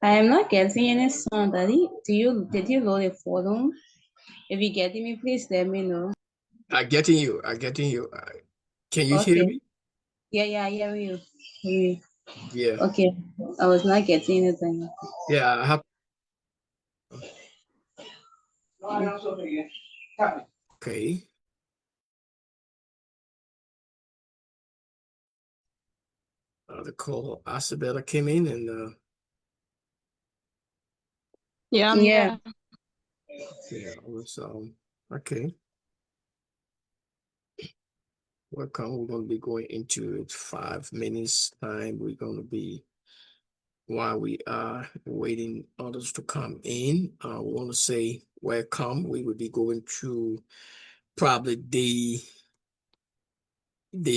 I am not getting any sound, Daddy. Did you load the forum? If you're getting me, please let me know. I'm getting you. I'm getting you. Can you hear Okay. me? Yeah, I hear you. Yeah. Okay. I was not getting anything. Yeah, I have. Okay. The call Isabella came in and Yeah. Yeah. yeah, it was okay. Welcome. We're going to be going into it 5 minutes time. We're going to be, while we are waiting others to come in, we want to say welcome. We will be going through probably day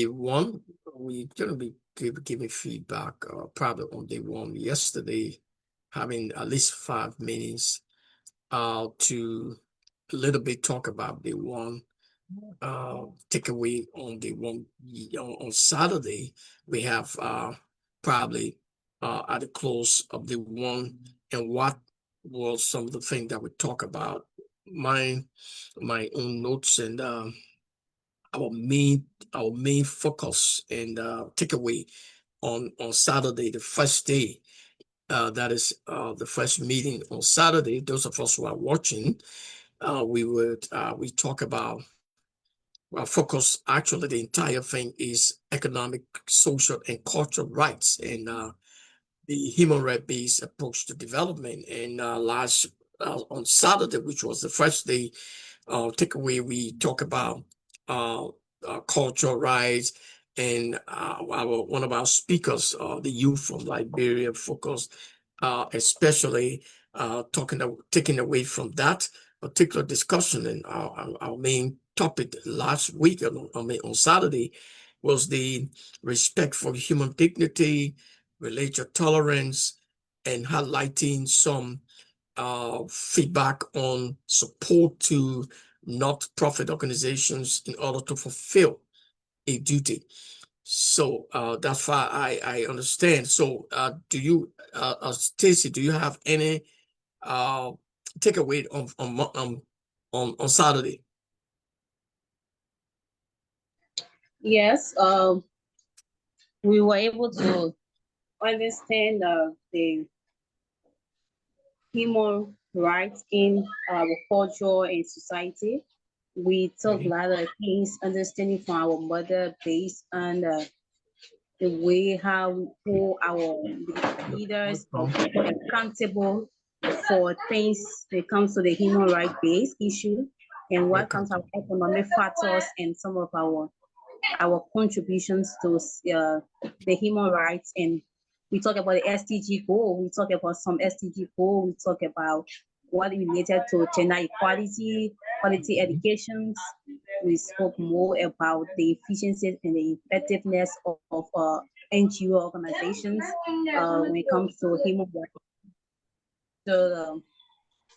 1. We're going to be giving feedback probably on day 1. Yesterday, having at least 5 minutes to a little bit talk about day 1. Takeaway on day 1 on Saturday. We have probably at the close of the 1 and what was some of the things that we talk about. My own notes and our main focus and takeaway on Saturday, the first day. That is the first meeting on Saturday. Those of us who are watching, we talk about. Well, focus actually the entire thing is economic, social, and cultural rights and the human right-based approach to development. And last on Saturday, which was the first day, takeaway, we talk about cultural rights, and one of our speakers, the youth from Liberia, focused especially taking away from that particular discussion. And our main topic last week on Saturday was the respect for human dignity, religious tolerance, and highlighting some feedback on support to not-profit organizations in order to fulfill a duty. So that's why I understand. So do you, Stacy, do you have any takeaway on Saturday? Yes. We were able to understand the human rights in our culture and society. We took a lot of things, understanding from our mother based on the way how we hold our leaders accountable for things when it comes to the human rights based issue and what comes our economic factors and some of our our contributions to the human rights, and we talk about the SDG goal. We talk about some SDG goal. We talk about what related to gender equality, quality educations. We spoke more about the efficiency and the effectiveness of NGO organizations when it comes to human rights. So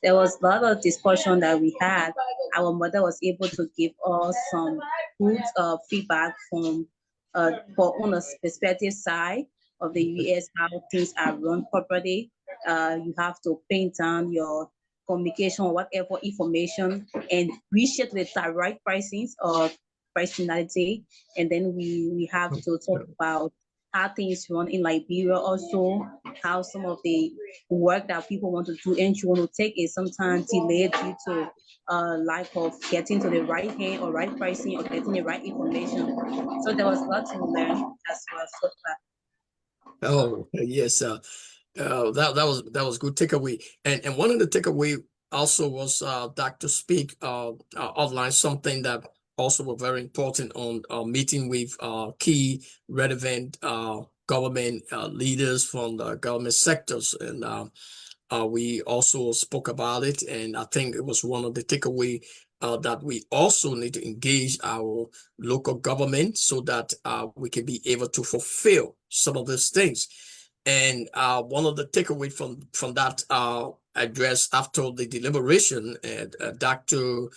there was a lot of discussion that we had. Our mother was able to give us some good feedback from on a perspective side of the US, how things are run properly. You have to pin down your communication or whatever information and reach it with the right pricings or personality. And then we have to talk about how things run in Liberia also, how some of the work that people want to do and you want to take is sometimes delayed due to lack of getting to the right hand or right pricing or getting the right information. So there was a lot to learn as well so far. Oh, yes. That was good takeaway. And one of the takeaway also was Dr. Speak outlined something that also were very important on meeting with key relevant government leaders from the government sectors. And we also spoke about it, and I think it was one of the takeaway that we also need to engage our local government so that we can be able to fulfill some of those things. And one of the takeaway from that address after the deliberation, Dr.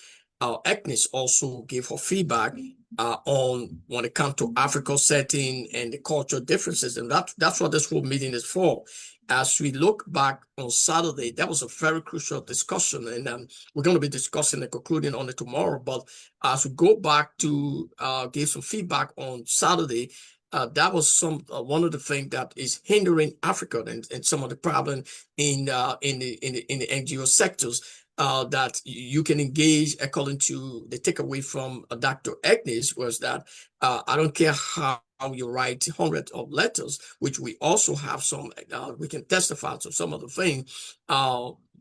Agnes also gave her feedback on when it comes to Africa setting and the cultural differences, and that's what this whole meeting is for. As we look back on Saturday, that was a very crucial discussion, and we're going to be discussing and concluding on it tomorrow. But as we go back to give some feedback on Saturday, that was one of the things that is hindering Africa and some of the problem in the NGO sectors. That you can engage, according to the takeaway from Dr. Agnes, was that I don't care how you write hundreds of letters, which we also have some, we can testify to some of the things,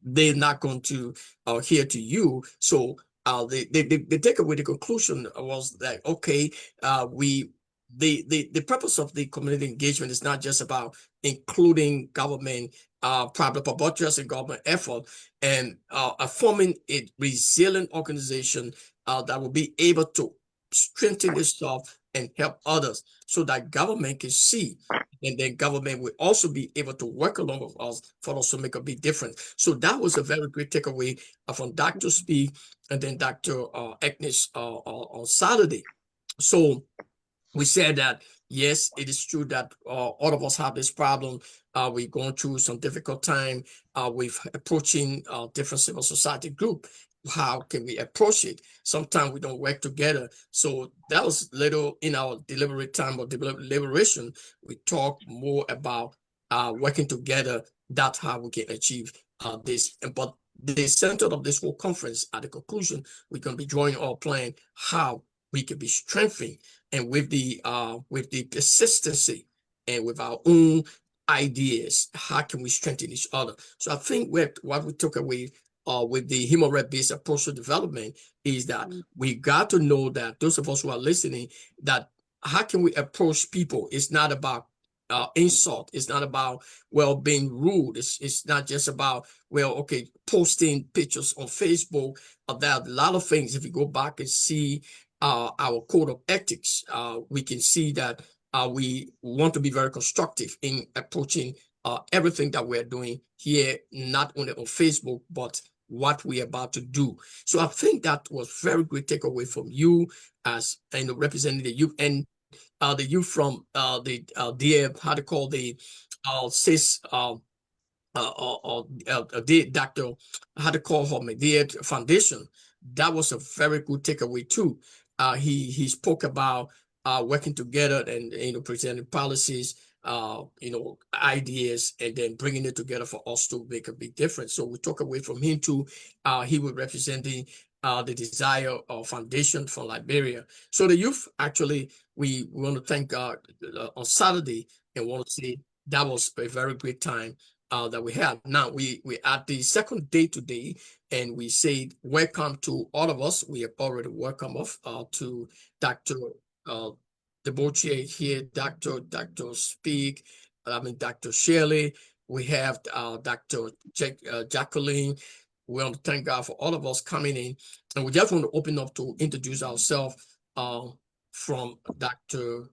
they're not going to hear to you. So the takeaway, the conclusion was that, okay, the purpose of the community engagement is not just about including government, private public and government effort, and forming a resilient organization that will be able to strengthen itself and help others, so that government can see, and then government will also be able to work along with us for us to make a big difference. So that was a very great takeaway from Dr. Speak and then Dr. Agnes on Saturday. So we said that, yes, it is true that all of us have this problem. We're going through some difficult time with approaching different civil society group. How can we approach it? Sometimes we don't work together. So that was little in our deliberate time of deliberation. We talk more about working together. That's how we can achieve this. But the center of this whole conference, at the conclusion, we're going to be drawing our plan how we can be strengthened, and with the persistency and with our own ideas, how can we strengthen each other? So I think what we took away with the human rights-based approach to development is that we got to know that those of us who are listening, that how can we approach people? It's not about insult. It's not about, well, being rude. It's not just about, well, okay, posting pictures on Facebook. There are a lot of things. If you go back and see our code of ethics, we can see that we want to be very constructive in approaching everything that we're doing here, not only on Facebook, but what we're about to do. So I think that was very great takeaway from you as representing the youth, and the youth from the dear, how to call the cis Dr. how to call her McDear Foundation. That was a very good takeaway too. He spoke about working together and presenting policies, ideas, and then bringing it together for us to make a big difference. So we took away from him too. He was representing the Desire Foundation from Liberia. So the youth, actually, we want to thank God on Saturday, and want to say that was a very great time that we have. Now we at the second day today, and we say welcome to all of us. We have already welcome to Dr. the board chair here, Dr. Dr. Shirley. We have Dr. Jacqueline. We want to thank God for all of us coming in. And we just want to open up to introduce ourselves from Dr.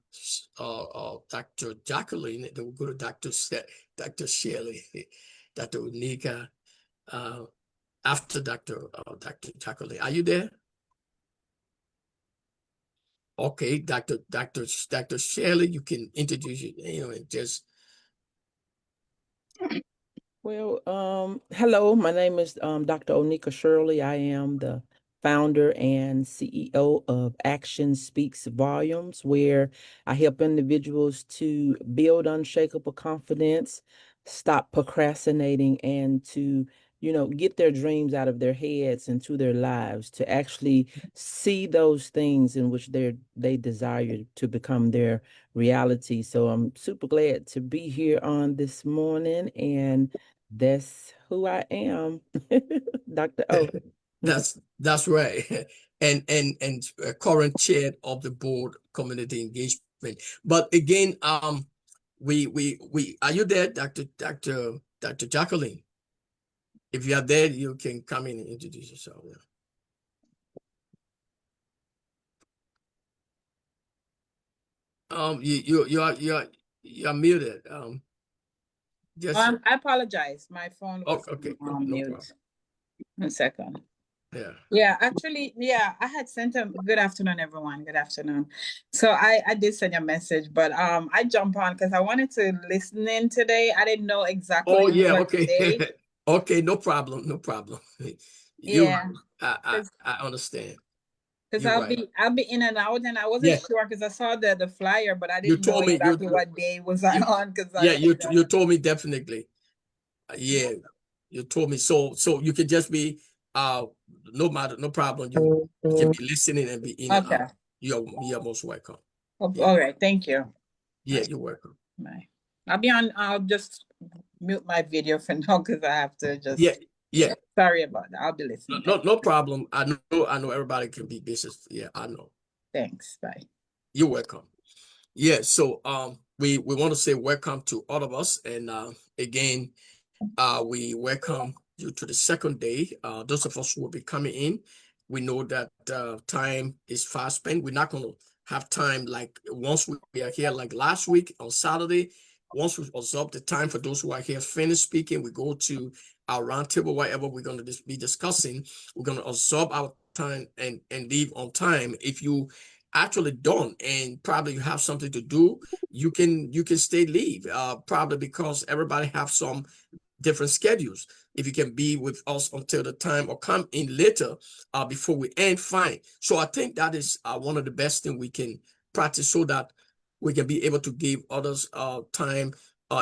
Jacqueline. Then we'll go to Dr. Shirley, Dr. Unika, after Dr. Jacqueline. Are you there? Okay, Dr. Shirley, you can introduce and just. Well, hello, my name is Dr. Onika Shirley. I am the founder and CEO of Action Speaks Volumes, where I help individuals to build unshakable confidence, stop procrastinating, and to get their dreams out of their heads into their lives, to actually see those things in which they desire to become their reality. So I'm super glad to be here on this morning, and that's who I am, Dr. O. That's right. And current chair of the board community engagement. But again, we are you there, Dr. Jacqueline? If you are there, you can come in and introduce yourself. Yeah. You are muted. I apologize. My phone was okay. on No mute. problem. 1 second. Yeah. Yeah, actually, yeah, I had sent a good afternoon, everyone. Good afternoon. So I did send a message, but I jumped on because I wanted to listen in today. I didn't know exactly Oh yeah, what okay. day. Okay, no problem. Yeah. I understand. Because You're I'll be in and out, and I wasn't sure because I saw the flyer, but I You didn't know told me exactly what day was I on. Because you told me definitely. Yeah, you told me so you can just be no problem. You can be listening and be in and Okay. out. You're most welcome. Yeah. All right. Thank you. Yeah, you're welcome. Bye. I'll just mute my video for now because I have to just. Yeah. Sorry about that. I'll be listening. No problem. I know everybody can be busy. Yeah, I know. Thanks. Bye. You're welcome. Yeah, so we want to say welcome to all of us, and again, we welcome you to the second day. Those of us who will be coming in, we know that time is fast spent. We're not going to have time like once we are here, like last week on Saturday. Once we observe the time for those who are here finished speaking, we go to our roundtable, whatever we're going to be discussing. We're going to absorb our time and leave on time. If you actually done and probably you have something to do, you can stay leave, probably because everybody have some different schedules. If you can be with us until the time or come in later before we end, fine. So I think that is one of the best thing we can practice so that we can be able to give others time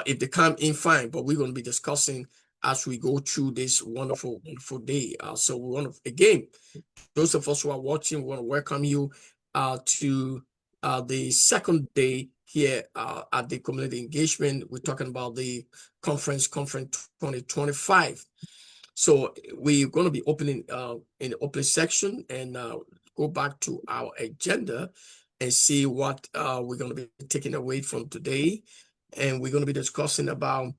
if they come in, fine. But we're going to be discussing as we go through this wonderful day. So we want to, again, those of us who are watching, we want to welcome you to the second day here at the community engagement. We're talking about the conference 2025. So we're going to be opening in the opening section and go back to our agenda and see what we're going to be taking away from today. And we're going to be discussing about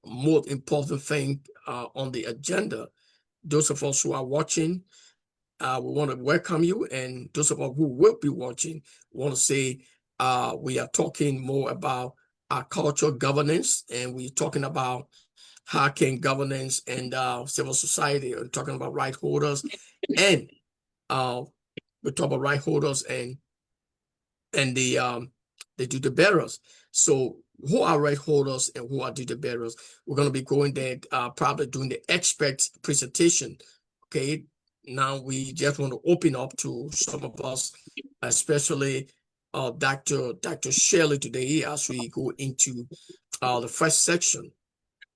most important thing on the agenda. Those of us who are watching, we want to welcome you, and those of us who will be watching want to say we are talking more about our cultural governance, and we're talking about how can governance and civil society are talking about right holders, and we talk about right holders and the duty bearers. So who are right holders and who are duty bearers? We're going to be going there probably doing the expert presentation. Okay, now we just want to open up to some of us, especially Dr. Shirley today as we go into the first section.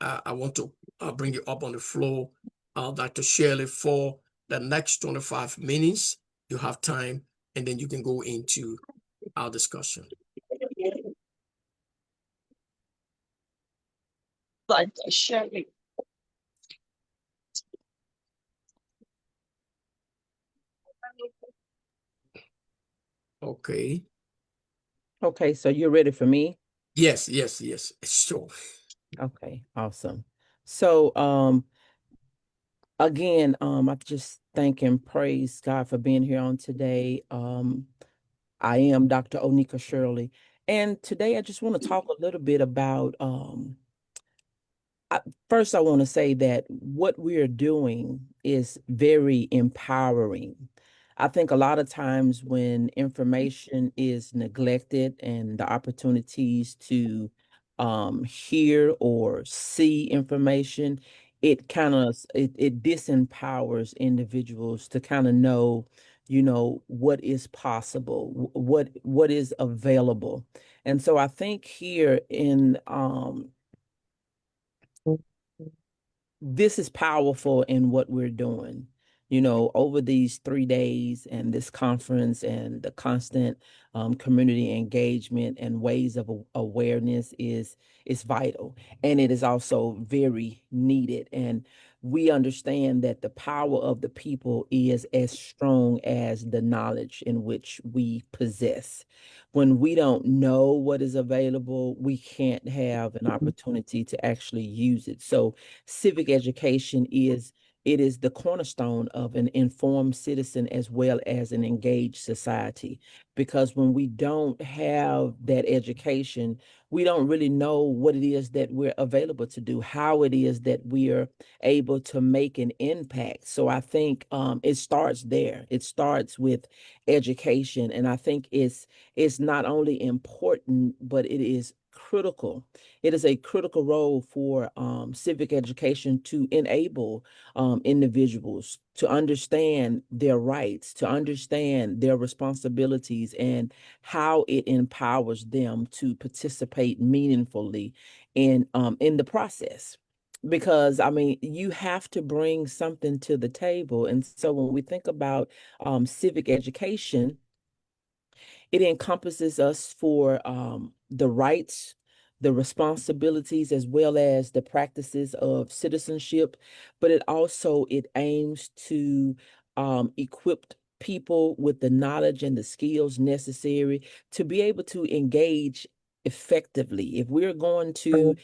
I want to bring you up on the floor, Dr. Shirley, for the next 25 minutes. You have time, and then you can go into our discussion. Dr. Shirley. Okay. Okay, so you're ready for me? Yes, sure. Okay, awesome. So, again, I just thank and praise God for being here on today. I am Dr. Onika Shirley, and today I just want to talk a little bit about first, I want to say that what we are doing is very empowering. I think a lot of times when information is neglected and the opportunities to hear or see information, it kind of it disempowers individuals to kind of know, what is possible, what is available. And so I think here in this is powerful in what we're doing. Over these 3 days and this conference and the constant community engagement and ways of awareness is vital, and it is also very needed. And we understand that the power of the people is as strong as the knowledge in which we possess. When we don't know what is available, we can't have an opportunity to actually use it. So civic education is the cornerstone of an informed citizen as well as an engaged society. Because when we don't have that education, we don't really know what it is that we're available to do, how it is that we are able to make an impact. So I think it starts there. It starts with education, and I think it's not only important, but it is critical. It is a critical role for civic education to enable individuals to understand their rights, to understand their responsibilities, and how it empowers them to participate meaningfully in the process. Because I mean, you have to bring something to the table, and so when we think about civic education, it encompasses us for the rights, the responsibilities, as well as the practices of citizenship. But it aims to equip people with the knowledge and the skills necessary to be able to engage effectively. If we're going to,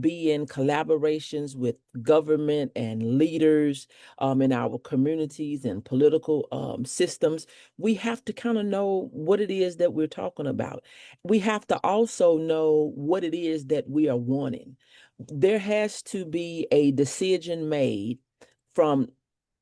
be in collaborations with government and leaders in our communities and political systems, we have to kind of know what it is that we're talking about. We have to also know what it is that we are wanting. There has to be a decision made from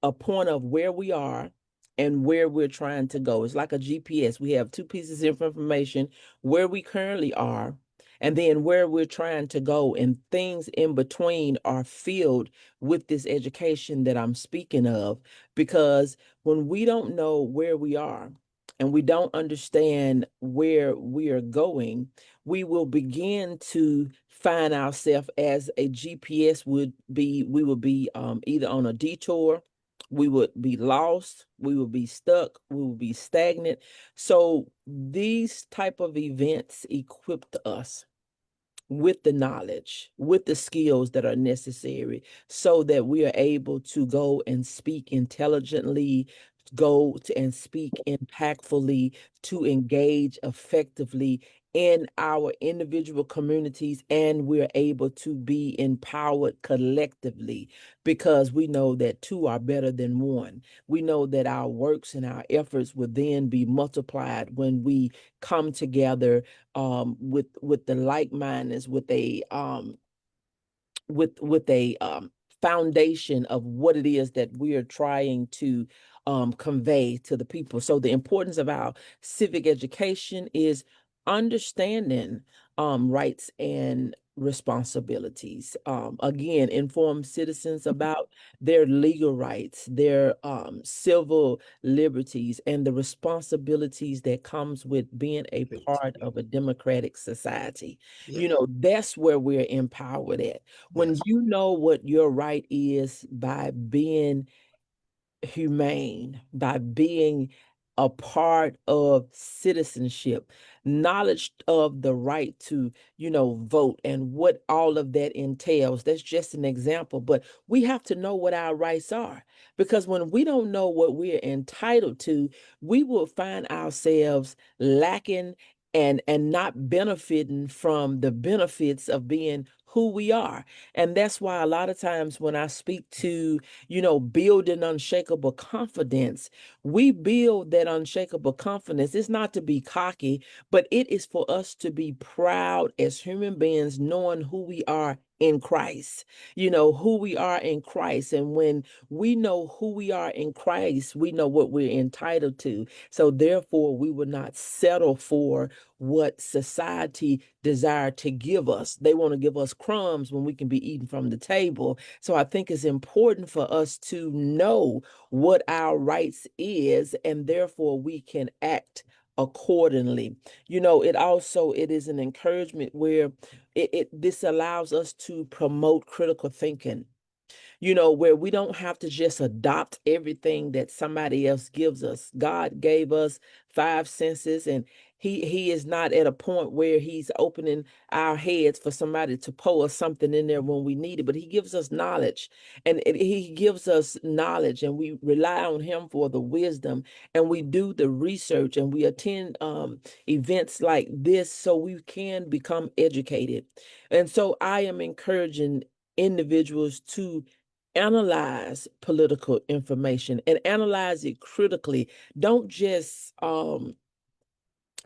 a point of where we are and where we're trying to go. It's like a GPS. We have two pieces of information: where we currently are and then where we're trying to go, and things in between are filled with this education that I'm speaking of. Because when we don't know where we are and we don't understand where we are going, we will begin to find ourselves as a GPS would be. We would be either on a detour, we would be lost, we would be stuck, we would be stagnant. So these type of events equipped us with the knowledge, with the skills that are necessary, so that we are able to go and speak intelligently, go to and speak impactfully, to engage effectively in our individual communities, and we're able to be empowered collectively, because we know that two are better than one. We know that our works and our efforts will then be multiplied when we come together with the like-mindedness, with a foundation of what it is that we are trying to convey to the people. So the importance of our civic education is understanding rights and responsibilities. Again, inform citizens about their legal rights, their civil liberties, and the responsibilities that comes with being a part of a democratic society. Yeah. That's where we're empowered at. When Yes. you know what your right is by being humane, by being a part of citizenship, knowledge of the right to, vote and what all of that entails. That's just an example, but we have to know what our rights are, because when we don't know what we're entitled to, we will find ourselves lacking and not benefiting from the benefits of being who we are. And that's why a lot of times when I speak to, building unshakable confidence, we build that unshakable confidence. It's not to be cocky, but it is for us to be proud as human beings, knowing who we are in Christ, who we are in Christ. And when we know who we are in Christ, we know what we're entitled to. So therefore, we will not settle for what society desire to give us. They want to give us crumbs when we can be eating from the table. So I think it's important for us to know what our rights is, and therefore we can act accordingly. It is an encouragement where this allows us to promote critical thinking, where we don't have to just adopt everything that somebody else gives us. God gave us 5 senses, and he is not at a point where he's opening our heads for somebody to pour us something in there when we need it, but he gives us knowledge, and he gives us knowledge, and we rely on him for the wisdom, and we do the research, and we attend events like this so we can become educated. And so I am encouraging individuals to analyze political information and analyze it critically. Don't just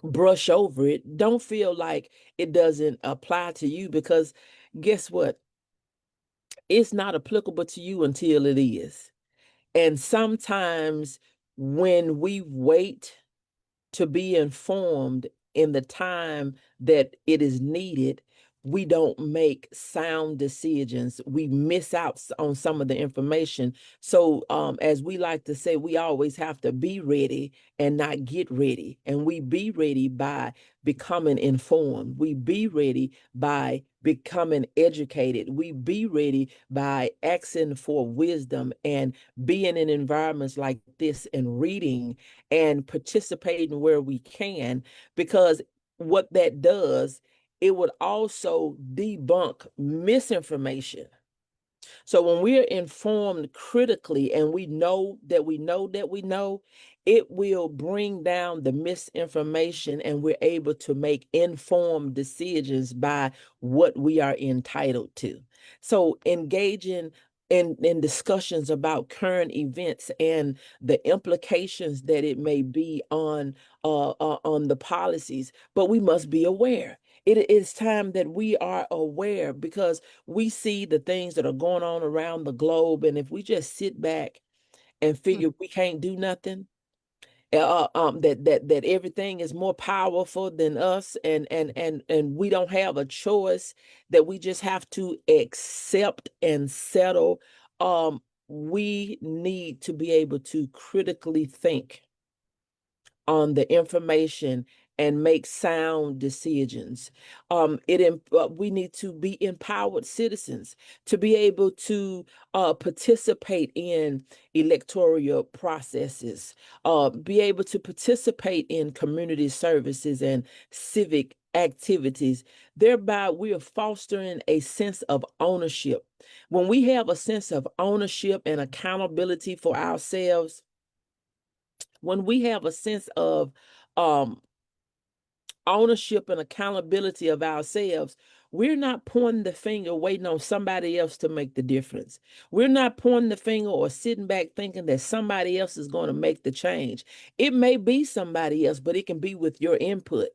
brush over it. Don't feel like it doesn't apply to you, because guess what? It's not applicable to you until it is. And sometimes when we wait to be informed in the time that it is needed, we don't make sound decisions. We miss out on some of the information. So as we like to say, we always have to be ready and not get ready. And we be ready by becoming informed. We be ready by becoming educated. We be ready by asking for wisdom and being in environments like this and reading and participating where we can, because what that does, it would also debunk misinformation. So when we're informed critically and we know that we know that we know, it will bring down the misinformation, and we're able to make informed decisions by what we are entitled to. So engaging in discussions about current events and the implications that it may be on the policies, but we must be aware. It is time that we are aware, because we see the things that are going on around the globe, and if we just sit back and figure we can't do nothing, that everything is more powerful than us, and we don't have a choice, that we just have to accept and settle. We need to be able to critically think on the information and make sound decisions. We need to be empowered citizens to be able to participate in electoral processes, be able to participate in community services and civic activities. Thereby, we are fostering a sense of ownership. When we have a sense of ownership and accountability for ourselves, when we have a sense of ownership and accountability of ourselves, we're not pointing the finger waiting on somebody else to make the difference. We're not pointing the finger or sitting back thinking that somebody else is going to make the change. It may be somebody else, but it can be with your input.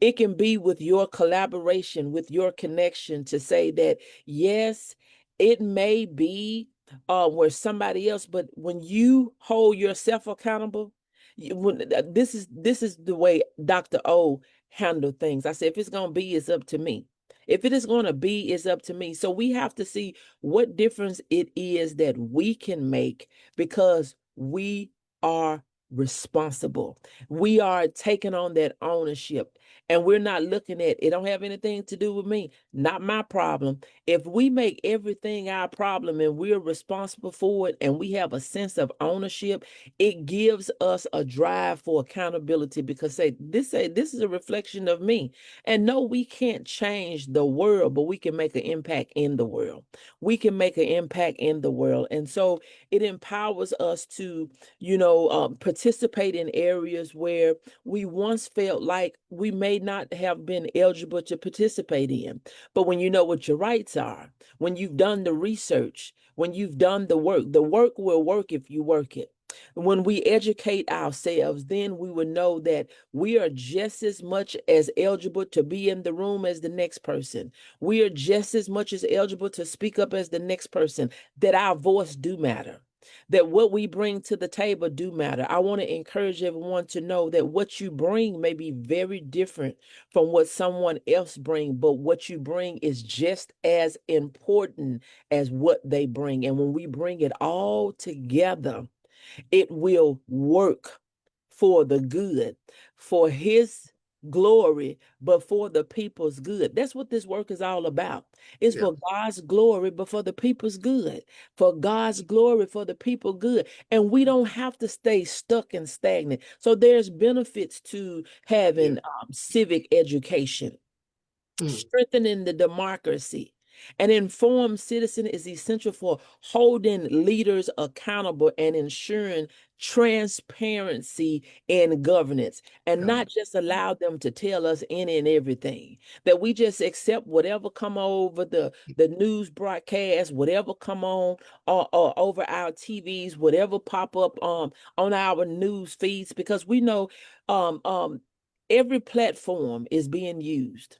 It can be with your collaboration, with your connection, to say that, yes, it may be where somebody else, but when you hold yourself accountable, this is the way Dr. O handle things. I said, if it's going to be, it's up to me. If it is going to be, it's up to me. So we have to see what difference it is that we can make, because we are responsible. We are taking on that ownership, and we're not looking at it don't have anything to do with me, not my problem. If we make everything our problem and we're responsible for it and we have a sense of ownership, it gives us a drive for accountability, because this is a reflection of me. And no, we can't change the world, but we can make an impact in the world. We can make an impact in the world. And so it empowers us to, participate in areas where we once felt like we may not have been eligible to participate in. But when you know what your rights are, when you've done the research, when you've done the work will work if you work it. When we educate ourselves, then we will know that we are just as much as eligible to be in the room as the next person. We are just as much as eligible to speak up as the next person, that our voice do matter, that what we bring to the table do matter. I want to encourage everyone to know that what you bring may be very different from what someone else brings, but what you bring is just as important as what they bring. And when we bring it all together, it will work for the good, for his glory, but for the people's good. That's what this work is all about. It's for God's glory, but for the people's good. For God's glory, for the people good. And we don't have to stay stuck and stagnant. So there's benefits to having civic education, strengthening the democracy. An informed citizen is essential for holding leaders accountable and ensuring transparency in governance, and not just allow them to tell us any and everything, that we just accept whatever come over the news broadcast, whatever come on or over our TVs, whatever pop up on our news feeds, because we know every platform is being used.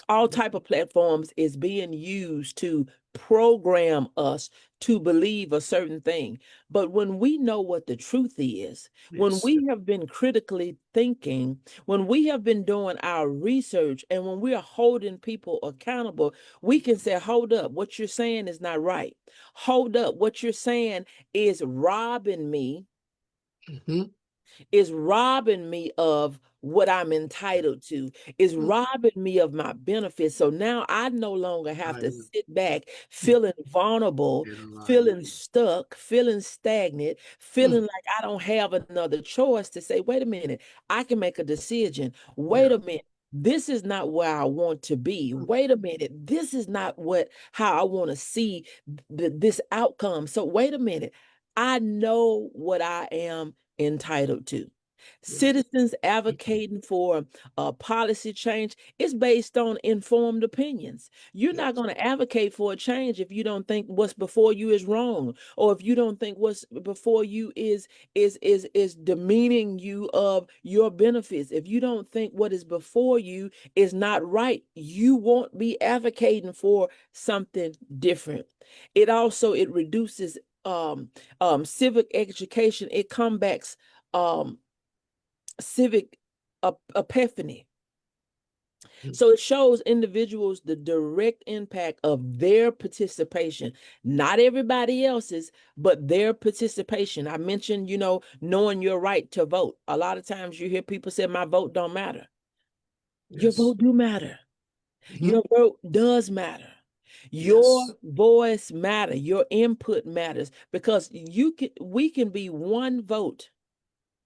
All type of platforms is being used to program us to believe a certain thing. But when we know what the truth is, when we have been critically thinking, when we have been doing our research, and when we are holding people accountable, we can say, hold up, what you're saying is not right. Hold up, what you're saying is robbing me, is robbing me of what I'm entitled to, is robbing me of my benefits. So now I no longer have to sit back feeling vulnerable, feeling stuck, feeling stagnant, feeling like I don't have another choice to say, wait a minute, I can make a decision. Wait a minute. This is not where I want to be. Wait a minute. This is not how I want to see this outcome. So wait a minute. I know what I am entitled to. Citizens advocating for policy change is based on informed opinions. You're not going to advocate for a change if you don't think what's before you is wrong, or if you don't think what's before you is demeaning you of your benefits. If you don't think what is before you is not right, you won't be advocating for something different. It reduces civic education. It combats civic epiphany. So it shows individuals the direct impact of their participation, not everybody else's, but their participation. I mentioned, knowing your right to vote. A lot of times you hear people say, my vote don't matter. Your vote do matter. Your vote does matter. Your voice matters. Your input matters, because we can be one vote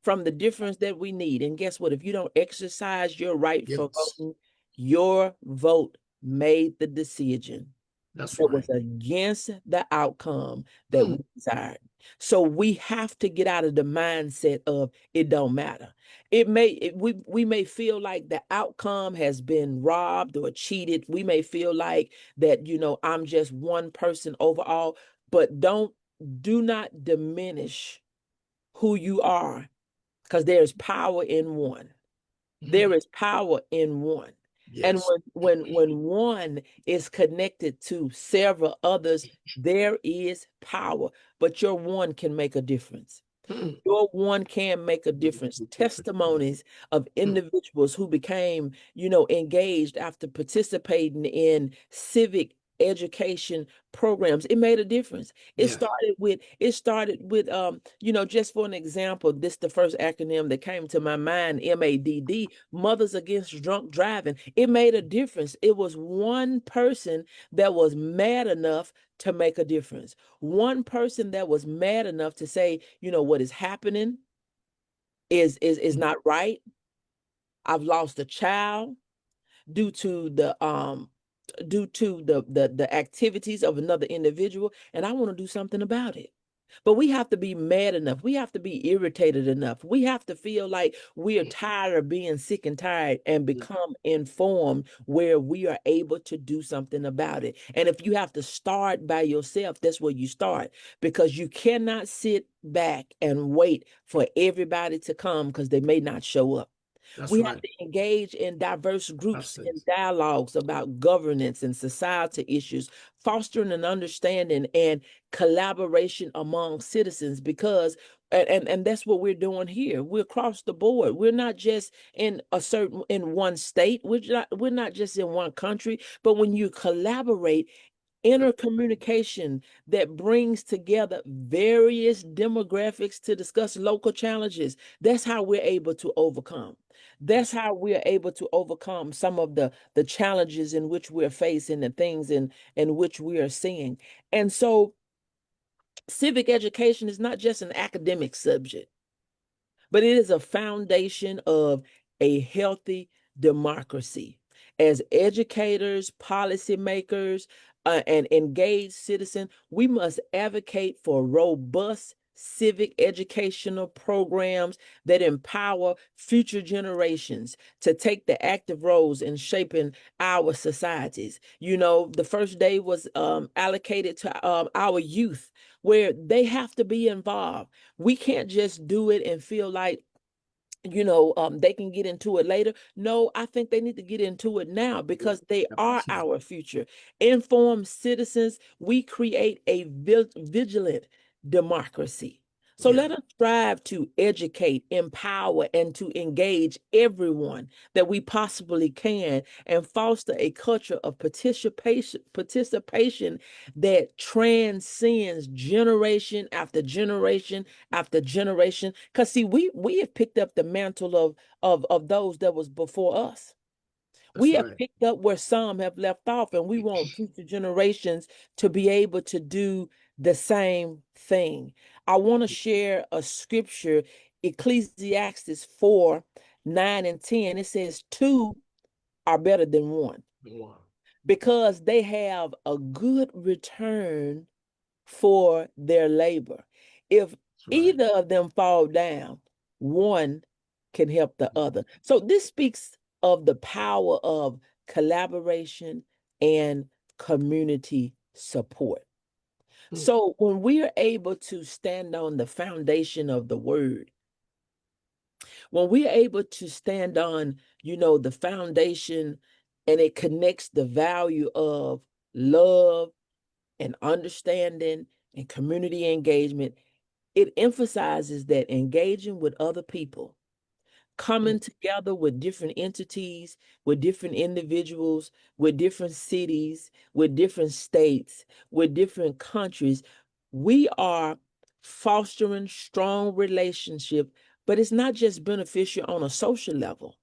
from the difference that we need. And guess what? If you don't exercise your right for voting, your vote made the decision that was against the outcome that we desired. So we have to get out of the mindset of it don't matter. We may feel like the outcome has been robbed or cheated. We may feel like that, I'm just one person overall, but do not diminish who you are, because there's power in one. There is power in one. And when one is connected to several others, there is power. But your one can make a difference. Your one can make a difference. Testimonies of individuals who became, engaged after participating in civic education programs. It made a difference. It Yeah. started with you know, just for an example, this the first acronym that came to my mind, MADD, Mothers Against Drunk Driving. It made a difference. It was one person that was mad enough to make a difference. One person that was mad enough to say, you know, what is happening is not right. I've lost a child due to the activities of another individual, and I want to do something about it. But we have to be mad enough. We have to be irritated enough. We have to feel like we are tired of being sick and tired and become informed where we are able to do something about it. And if you have to start by yourself, that's where you start, because you cannot sit back and wait for everybody to come because they may not show up. That's We right. have to engage in diverse groups That's it. and dialogues about governance and society issues, fostering an understanding and collaboration among citizens, because and that's what we're doing here. We're across the board. We're not just in one state. We're not just in one country, but when you collaborate, intercommunication that brings together various demographics to discuss local challenges, that's how we're able to overcome. That's how we're able to overcome some of the challenges in which we're facing and things in which we are seeing. And so civic education is not just an academic subject, but it is a foundation of a healthy democracy. As educators, policymakers, and engaged citizens, we must advocate for robust civic educational programs that empower future generations to take the active roles in shaping our societies. You know, the first day was allocated to our youth, where they have to be involved. We can't just do it and feel like, you know, they can get into it later. No, I think they need to get into it now, because they are our future. Informed citizens, we create a vigilant democracy. So let us strive to educate, empower, and to engage everyone that we possibly can, and foster a culture of participation that transcends generation after generation after generation. Because see, we have picked up the mantle of those that was before us. We have picked up where some have left off, and we want future generations to be able to do the same thing. I want to share a scripture, Ecclesiastes 4:9 and 10. It says, two are better than one, because they have a good return for their labor. If either of them fall down, one can help the other. So this speaks of the power of collaboration and community support. So when we are able to stand on the foundation of the word, when we are able to stand on, you know, the foundation, and it connects the value of love and understanding and community engagement, it emphasizes that engaging with other people, coming together with different entities, with different individuals, with different cities, with different states, with different countries, we are fostering strong relationship. But it's not just beneficial on a social level,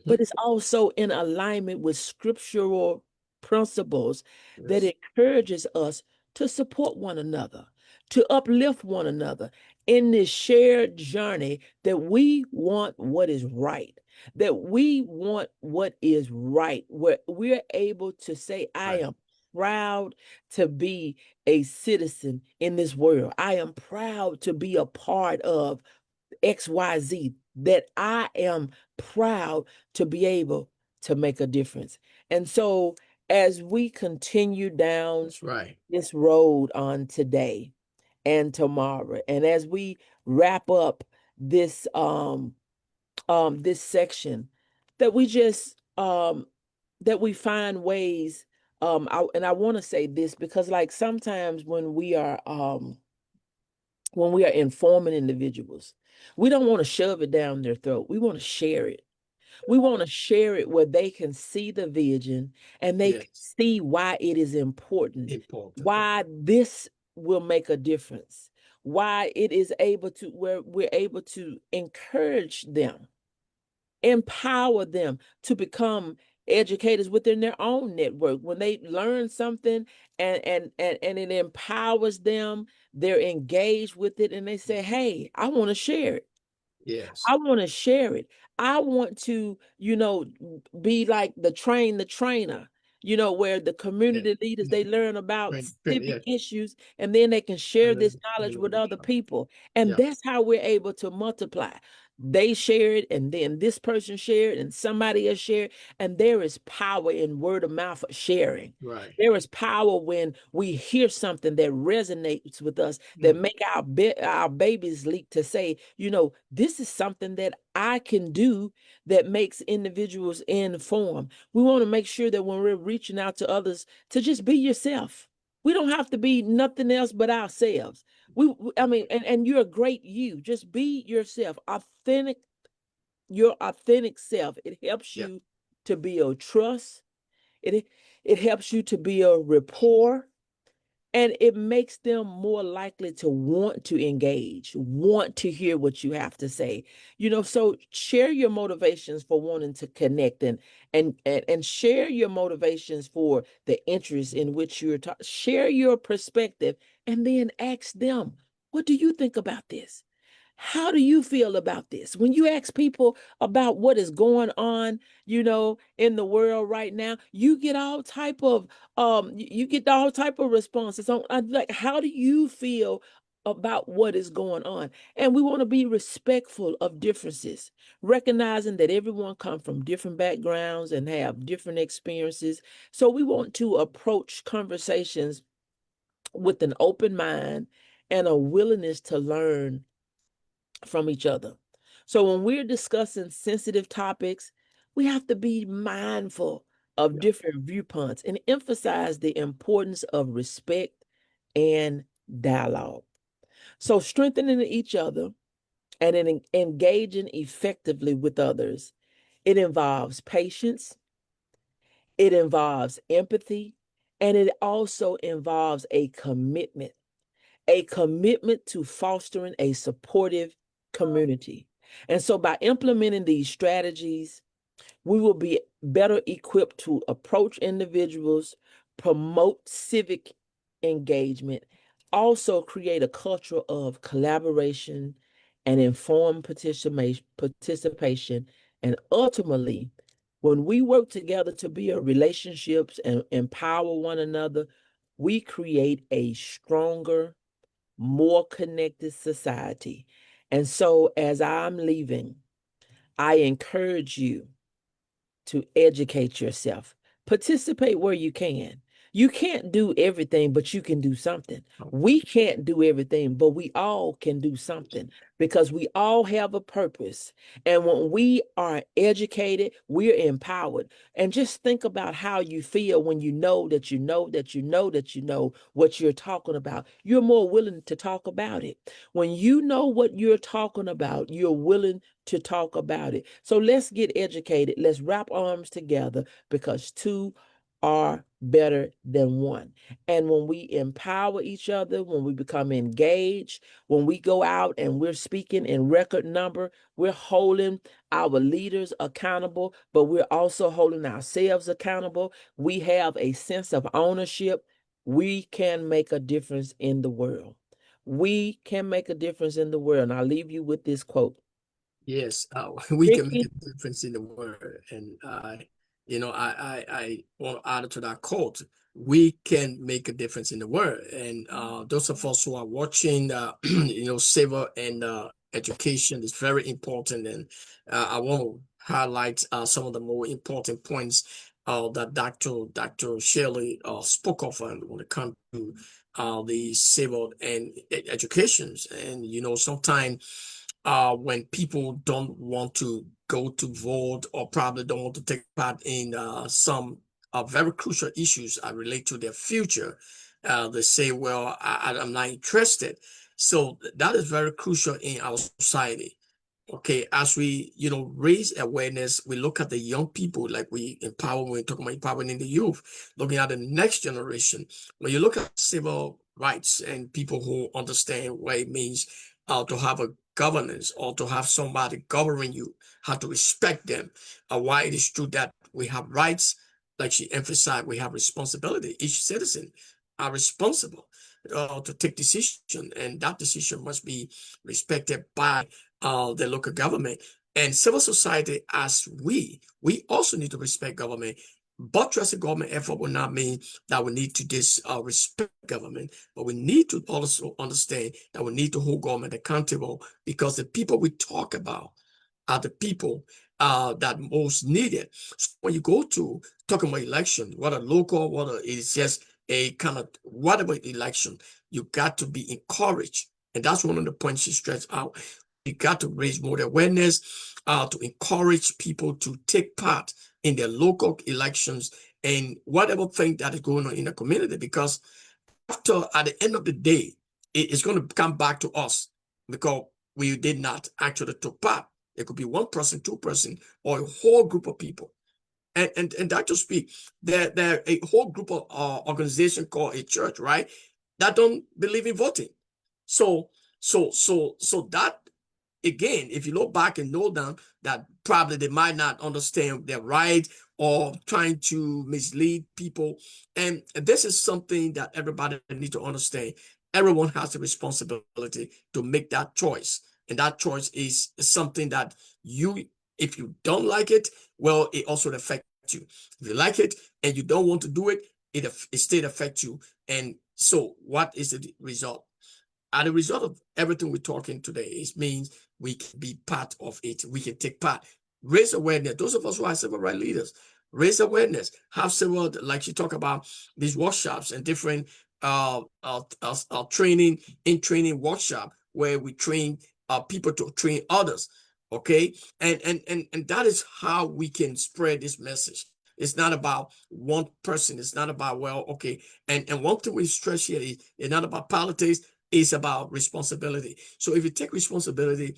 but it's also in alignment with scriptural principles that encourages us to support one another, to uplift one another in this shared journey, that we want what is right, that we want what is right, where we're able to say, I am proud to be a citizen in this world. I am proud to be a part of XYZ, that I am proud to be able to make a difference. And so as we continue down this road on today and tomorrow, and as we wrap up this this section, that we just that we find ways, and I want to say this, because like sometimes when we are informing individuals, we don't want to shove it down their throat. We want to share it. We want to share it where they can see the vision and they can Yes. see why it is important, Important. why this will make a difference, why it is able to, where we're able to encourage them, empower them to become educators within their own network. When they learn something and it empowers them, they're engaged with it and they say, hey, I want to share it. Yes. I want to share it. I want to, be like the trainer, where the community leaders, they learn about civic issues and then they can share this knowledge with other people. And that's how we're able to multiply. They share it and then this person shared and somebody else shared. And there is power in word of mouth sharing. Right. There is power when we hear something that resonates with us, that make our babies leap to say, this is something that I can do that makes individuals informed. We want to make sure that when we're reaching out to others, to just be yourself. We don't have to be nothing else but ourselves. And you're a great you. Just be yourself, authentic, your authentic self. It helps you to build trust. It helps you to build rapport. And it makes them more likely to want to engage, want to hear what you have to say. So share your motivations for wanting to connect and share your motivations for the interest in which you're talking. Share your perspective and then ask them, what do you think about this? How do you feel about this? When you ask people about what is going on, in the world right now, you get all type of responses on like, how do you feel about what is going on? And we want to be respectful of differences, recognizing that everyone comes from different backgrounds and have different experiences. So we want to approach conversations with an open mind and a willingness to learn from each other. So when we're discussing sensitive topics, we have to be mindful of different viewpoints and emphasize the importance of respect and dialogue. So strengthening each other and engaging effectively with others, it involves patience, it involves empathy, and it also involves a commitment to fostering a supportive community. And so by implementing these strategies, we will be better equipped to approach individuals, promote civic engagement, also create a culture of collaboration and informed participation. And ultimately, when we work together to build relationships and empower one another, we create a stronger, more connected society. And so as I'm leaving, I encourage you to educate yourself. Participate where you can. You can't do everything, but you can do something. We can't do everything, but we all can do something because we all have a purpose. And when we are educated, we're empowered. And just think about how you feel when you know that you know that you know that you know what you're talking about. You're more willing to talk about it. When you know what you're talking about, you're willing to talk about it. So let's get educated. Let's wrap arms together because two are better than one. And when we empower each other, when we become engaged, when we go out and we're speaking in record number, we're holding our leaders accountable, but we're also holding ourselves accountable. We have a sense of ownership. We can make a difference in the world. We can make a difference in the world. And I'll leave you with this quote. Yes, we can make Ricky, a difference in the world, and I want to add to that quote. We can make a difference in the world, and those of us who are watching, civil and education is very important, and I want to highlight some of the more important points that Dr. Shirley spoke of when it comes to the civil and educations, and sometimes when people don't want to go to vote or probably don't want to take part in some very crucial issues that relate to their future. They say, well, I'm not interested. So that is very crucial in our society. Okay, as we, raise awareness, we look at the young people, like we empower, when we're talking about empowering the youth, looking at the next generation. When you look at civil rights and people who understand what it means to have a governance or to have somebody governing you, how to respect them, why it is true that we have rights, like she emphasized, we have responsibility. Each citizen are responsible to take decision, and that decision must be respected by the local government and civil society. As we also need to respect government, but trusting government effort will not mean that we need to disrespect government, but we need to also understand that we need to hold government accountable, because the people we talk about are the people that most need it. So when you go to talking about election, whether local, whether it's just a kind of whatever election, you got to be encouraged. And that's one of the points she stressed out. You got to raise more awareness to encourage people to take part in their local elections and whatever thing that is going on in the community, because at the end of the day, it's going to come back to us, because we did not actually take part. It could be one person, two person, or a whole group of people. And that to speak, there a whole group of organization called a church, right, that don't believe in voting. So that, again, if you look back and know them, that probably they might not understand their right or trying to mislead people. And this is something that everybody needs to understand. Everyone has a responsibility to make that choice. And that choice is something that if you don't like it, well, it also affects you. If you like it and you don't want to do it, it still affects you. And so what is the result? And the result of everything we're talking today is means we can be part of it. We can take part. Raise awareness. Those of us who are civil rights leaders, raise awareness. Have several, like you talk about, these workshops and different training workshop where we train people to train others. Okay, and that is how we can spread this message. It's not about one person. It's not about, well, okay. And one thing we stress here is it's not about politics. It's about responsibility. So if you take responsibility,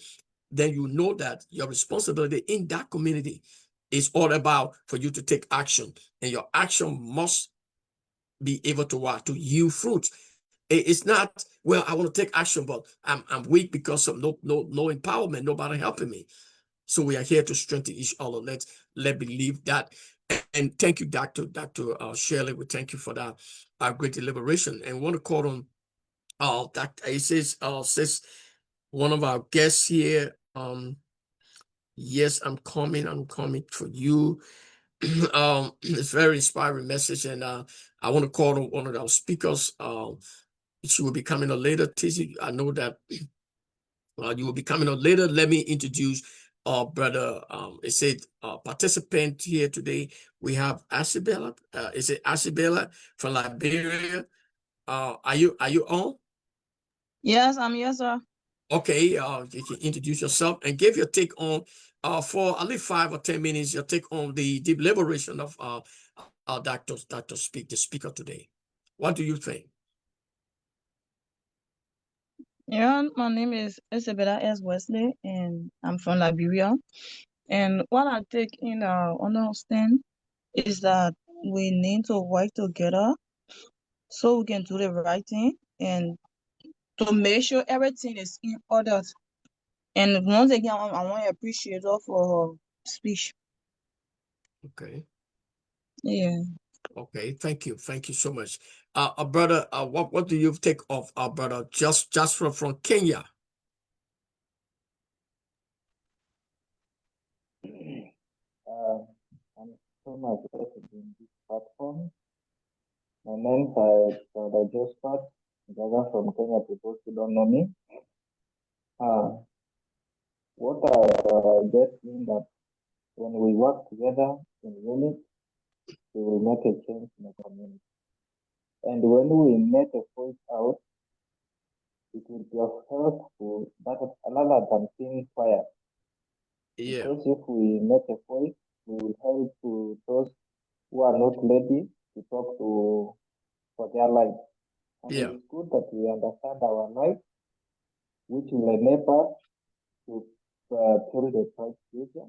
then you know that your responsibility in that community is all about for you to take action, and your action must be able to yield fruits. It's not, well, I want to take action, but I'm weak because of no empowerment, nobody helping me. So we are here to strengthen each other. Let's believe that. And thank you, Dr. Shirley. We thank you for that great deliberation. And we want to call on Dr. Aces, says one of our guests here. Yes, I'm coming for you. It's very inspiring message, and I want to call on one of our speakers. She will be coming on later. Tizzy, I know that you will be coming on later. Let me introduce brother. It said participant here today. We have Asibella. Is it Asibella from Liberia? Are you on? Yes, I'm here, sir. Okay, you can introduce yourself and give your take on, for at least 5 or 10 minutes, your take on the deliberation of the speaker today. What do you think? Yeah, my name is Isabella S. Wesley, and I'm from Liberia. And what I take in understand is that we need to work together so we can do the right thing and to make sure everything is in order. And once again, I want to appreciate her for her speech. Okay. Yeah. Okay. Thank you so much. Brother, what do you take of our brother just from Kenya? I'm so much interested in this platform. My name is Brother Josephat, brother from Kenya, people who don't know me. What I get in that when we work together in unit, we will make a change in the community. And when we make a voice out, it will be helpful, but rather than being quiet. Yeah. Because if we make a voice, we will help to those who are not ready to talk to for their life. And it's good that we understand our life, which will enable us to build a bright future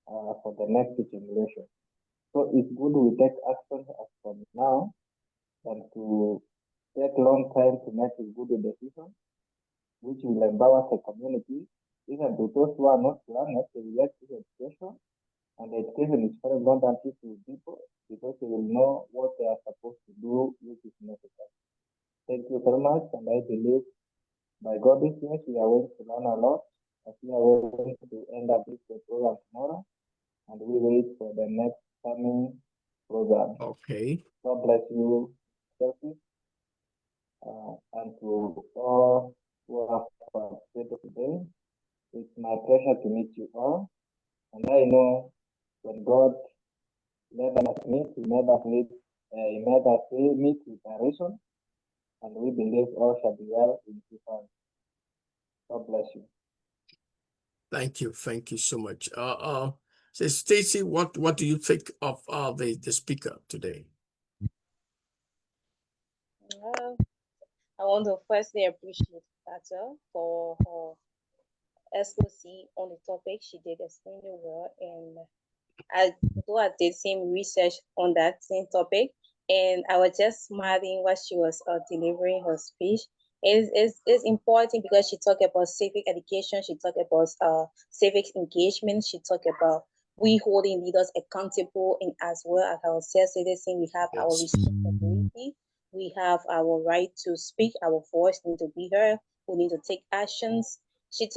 for the next generation. So it's good we take action as from now and to take long time to make a good decision, which will empower the community, even to those who are not learned, they will get education. And education is very important to people because they will know what they are supposed to do, which is necessary. Thank you very much, and I believe by God's grace we are going to learn a lot as we are going to end up this program tomorrow, and we wait for the next coming program. Okay. God bless you, Chelsea, and to all who have participated today. It's my pleasure to meet you all, and I know when God let us meet, He made us meet with a reason, and we believe all shall be well in His hands. God bless you. Thank you so much. So Stacy, what do you think of the speaker today? I want to firstly appreciate Tata for her exposé on the topic. She did extremely well, and I did some research on that same topic, and I was just smiling while she was delivering her speech. It's important because she talked about civic education, she talked about civic engagement, she talked about we holding leaders accountable, and as well as ourselves citizens, we have our responsibility, we have our right to speak, our voice need to be heard, we need to take actions. She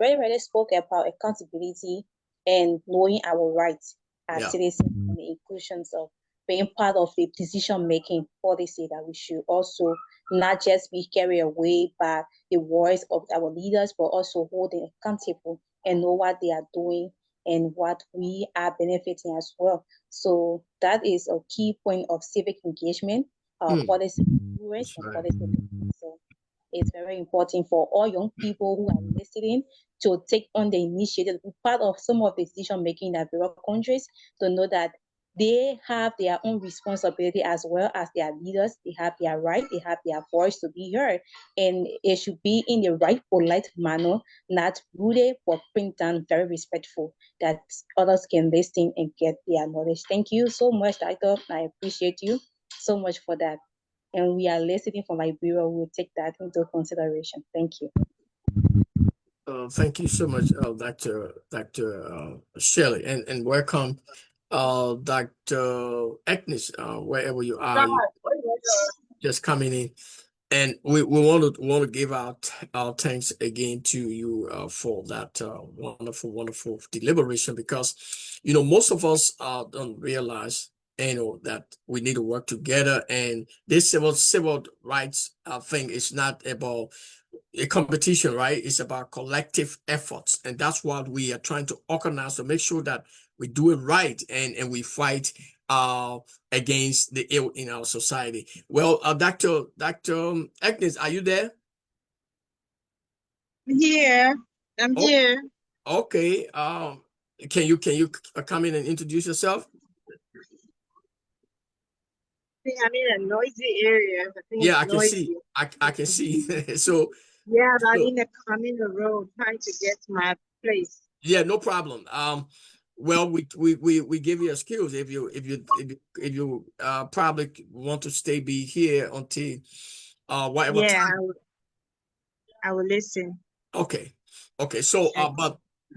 very spoke about accountability and knowing our rights as citizens and the inclusions of being part of the decision-making policy, that we should also not just be carried away by the words of our leaders, but also hold them accountable and know what they are doing and what we are benefiting as well. So that is a key point of civic engagement, policy influence and policy. So it's very important for all young people who are listening to take on the initiative, to be part of some of the decision making in various countries, to know that they have their own responsibility as well as their leaders. They have their right, they have their voice to be heard, and it should be in the right, polite manner, not rude, but bring down, very respectful, that others can listen and get their knowledge. Thank you so much, Doctor. I appreciate you so much for that. And we are listening from Liberia. We will take that into consideration. Thank you. Thank you so much, Dr. Shelley, and welcome, Dr. Agnes, wherever you are, just coming in. And we want to give our thanks again to you for that wonderful deliberation, because most of us don't realize that we need to work together, and this civil rights thing is not about a competition, right? It's about collective efforts, and that's what we are trying to organize to make sure that we do it right, and we fight against the ill in our society. Well, Dr. Agnes, are you there? I'm here. Okay. Can you come in and introduce yourself? I'm in a noisy area. Yeah, I can see. I can see. So yeah, I'm in the road trying to get to my place. Yeah, no problem. Well, we give you excuse if you probably want to be here until whatever time. I will listen. Okay. So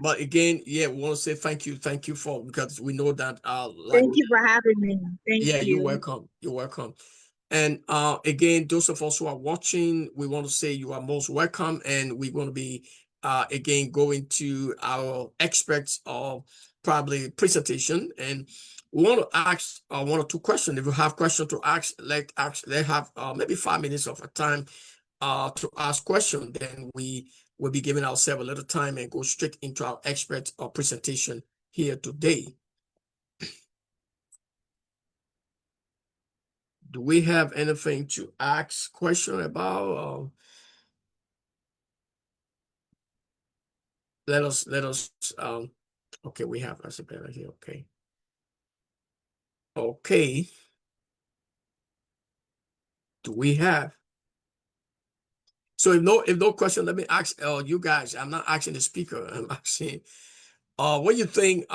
but again, we want to say thank you for, because we know that thank you for having me. Thank you. You're welcome. And again, those of us who are watching, we want to say you are most welcome, and we're going to be again going to our experts probably presentation, and we want to ask one or two questions. If you have questions to ask, let's have maybe 5 minutes of a time to ask questions. Then we will be giving ourselves a little time and go straight into our expert presentation here today. Do we have anything to ask question about? Let us okay, we have Isabella here. Okay. Do we have So if no question, let me ask you guys. I'm not asking the speaker. I'm asking, what you think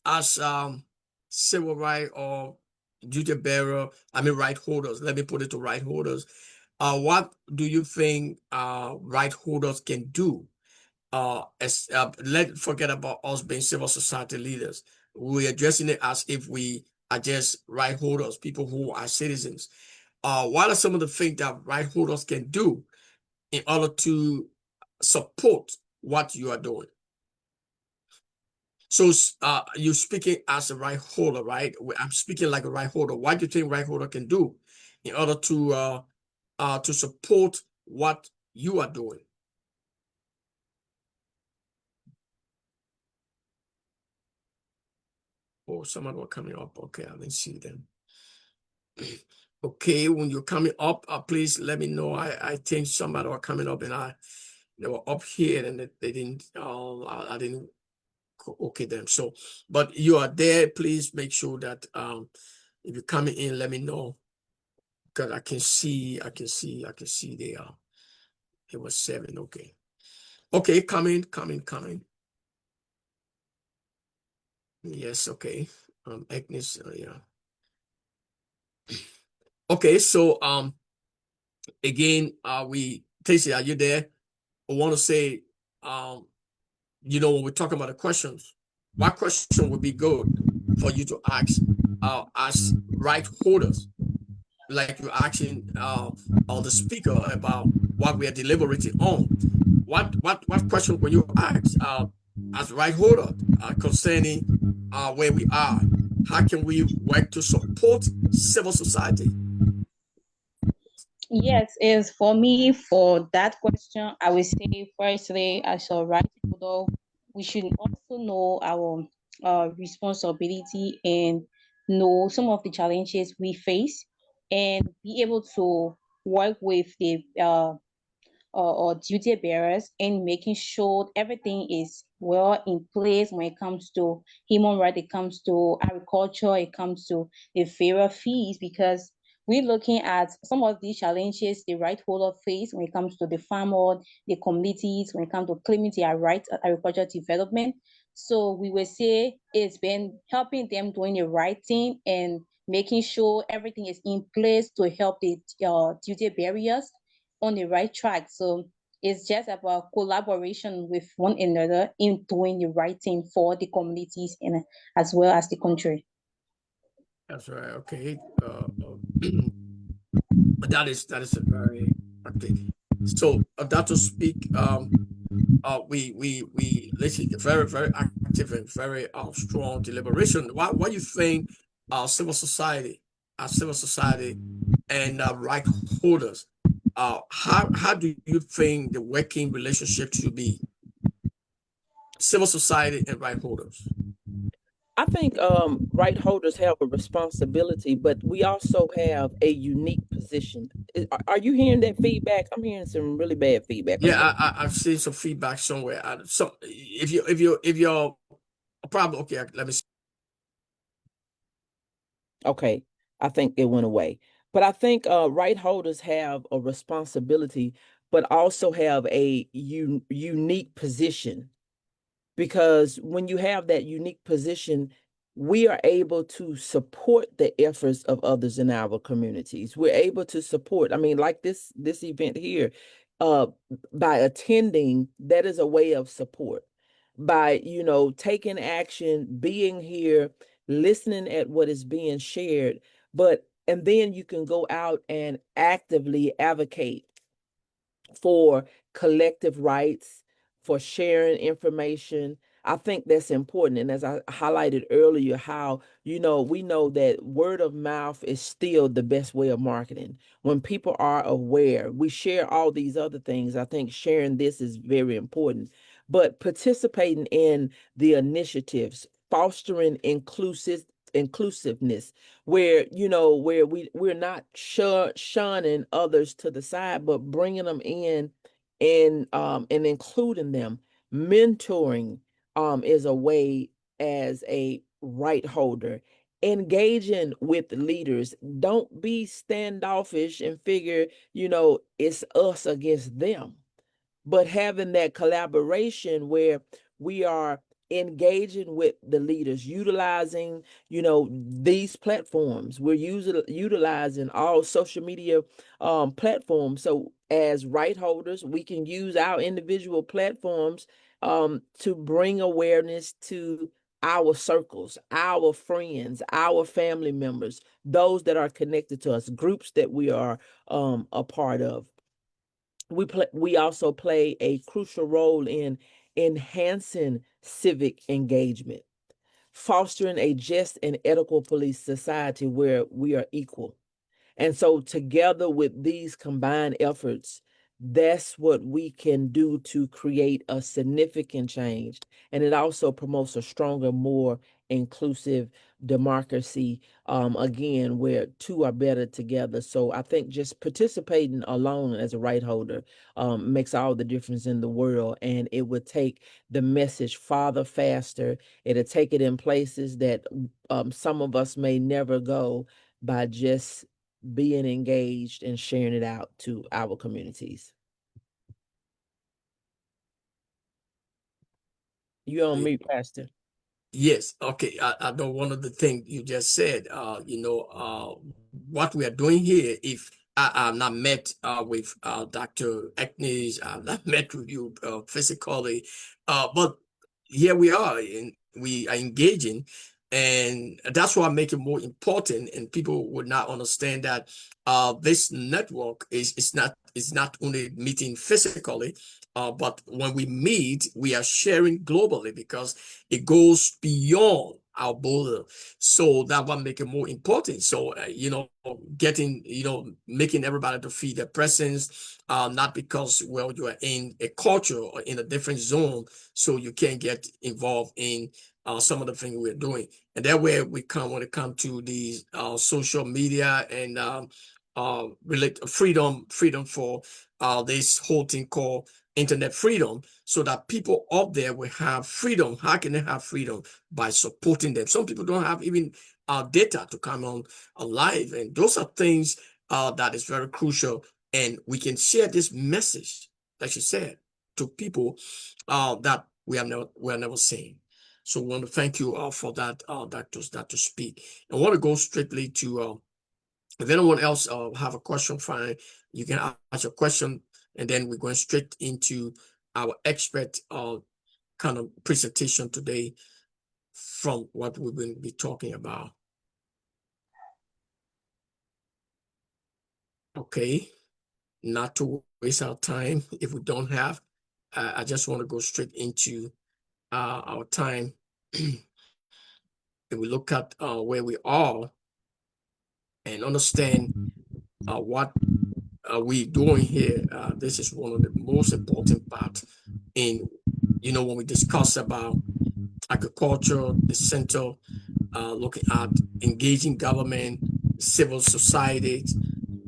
as civil right or duty bearer, I mean right holders. Let me put it to right holders. What do you think right holders can do? Let's forget about us being civil society leaders. We're addressing it as if we are just right holders, people who are citizens. What are some of the things that right holders can do in order to support what you are doing? So you're speaking as a right holder, right? I'm speaking like a right holder. What do you think right holder can do in order to support what you are doing? Oh, someone were coming up. Okay, I didn't see them. Okay, when you're coming up, please let me know. I think somebody were coming up and they were up here and they didn't. I didn't. Okay, them. So, but you are there. Please make sure that if you're coming in, let me know because I can see. They are. It was 7. Okay. Okay, coming. Yes. Okay. Agnes. Yeah. Okay. So again, Casey, are you there? I want to say, when we're talking about the questions, what question would be good for you to ask as right holders, like you're asking the speaker about what we are deliberating on. What question will you ask as right holder concerning where we are? How can we work to support civil society? Yes, is for me for that question, I will say firstly, as a right holder, we should also know our responsibility and know some of the challenges we face and be able to work with the or duty bearers in making sure everything is well in place when it comes to human rights, it comes to agriculture, it comes to the fairer fees, because we're looking at some of these challenges the right holder face when it comes to the farmer, the communities, when it comes to claiming their rights at agricultural development. So we will say it's been helping them doing the right thing and making sure everything is in place to help the duty barriers on the right track. So it's just about collaboration with one another in doing the right thing for the communities and as well as the country. That's right. Okay. That is a very okay. So that to speak, we listen very active and very strong deliberation. What you think civil society, and right holders, how do you think the working relationship should be? Civil society and right holders. I think right holders have a responsibility, but we also have a unique position. Are you hearing that feedback? I'm hearing some really bad feedback. Yeah, I've seen some feedback somewhere. So if you're probably okay, let me see. Okay, I think it went away. But I think right holders have a responsibility, but also have a unique position, because when you have that unique position, we are able to support the efforts of others in our communities. We're able to support, I mean, like this event here, uh, by attending, that is a way of support. By, taking action, being here, listening at what is being shared, and then you can go out and actively advocate for collective rights, for sharing information. I think that's important. And as I highlighted earlier, how, we know that word of mouth is still the best way of marketing. When people are aware, we share all these other things. I think sharing this is very important. But participating in the initiatives, fostering inclusiveness, where we're not shunning others to the side, but bringing them in and including them. Mentoring is a way as a right holder, engaging with leaders. Don't be standoffish and figure, you know, it's us against them, but having that collaboration where we are engaging with the leaders, utilizing, you know, these platforms. We're utilizing all social media platforms. So as right holders, we can use our individual platforms to bring awareness to our circles, our friends, our family members, those that are connected to us, groups that we are a part of. We also play a crucial role in enhancing civic engagement, fostering a just and ethical police society where we are equal. And so together with these combined efforts, that's what we can do to create a significant change. And it also promotes a stronger, more inclusive democracy, again, where two are better together. So I think just participating alone as a right holder makes all the difference in the world. And it would take the message farther, faster. It'll take it in places that some of us may never go by just being engaged and sharing it out to our communities. You're on mute, Pastor. Yes. Okay. I know one of the things you just said, what we are doing here, if I've not met with Dr. Agnes, I've not met with you physically, but here we are and we are engaging. And that's why I make it more important. And people would not understand that this network is not only meeting physically, but when we meet, we are sharing globally because it goes beyond our border. So that will make it more important. So, getting, making everybody to feel their presence, not because, well, you are in a culture or in a different zone, so you can't get involved in some of the things we're doing. And that way we come when it comes to these social media and freedom for this whole thing called internet freedom, so that people up there will have freedom. How can they have freedom? By supporting them. Some people don't have even data to come on live, and those are things that is very crucial. And we can share this message, like you said, to people that we are never seen. So we want to thank you for that, Dr. Speak. I want to go strictly to if anyone else have a question, fine, you can ask your question, and then we're going straight into our expert kind of presentation today from what we're going to be talking about. Okay, not to waste our time if we don't have. I just want to go straight into our time. If we look at where we are and understand what are we doing here, this is one of the most important parts in, when we discuss about agriculture, the center, looking at engaging government, civil society.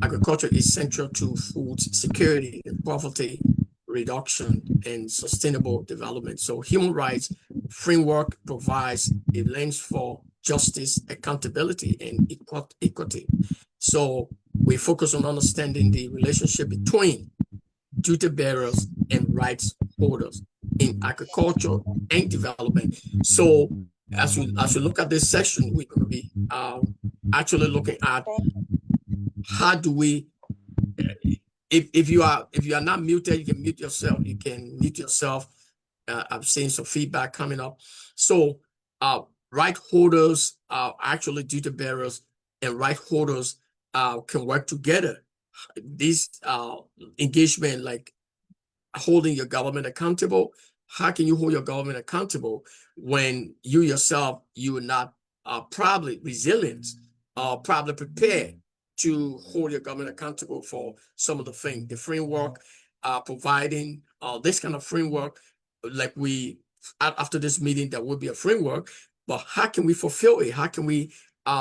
Agriculture is central to food security, poverty reduction, and sustainable development. So human rights framework provides a lens for justice, accountability, and equity. So we focus on understanding the relationship between duty bearers and rights holders in agriculture and development. So as we look at this section, we're going to be actually looking at how do we, if you are not muted, you can mute yourself. You can mute yourself. I'm seeing some feedback coming up. So right holders are actually duty bearers, and right holders can work together. This engagement, like holding your government accountable. How can you hold your government accountable when you yourself, you are not probably resilient or probably prepared to hold your government accountable for some of the things? The framework, providing this kind of framework, like after this meeting, there will be a framework, but how can we fulfill it? How can we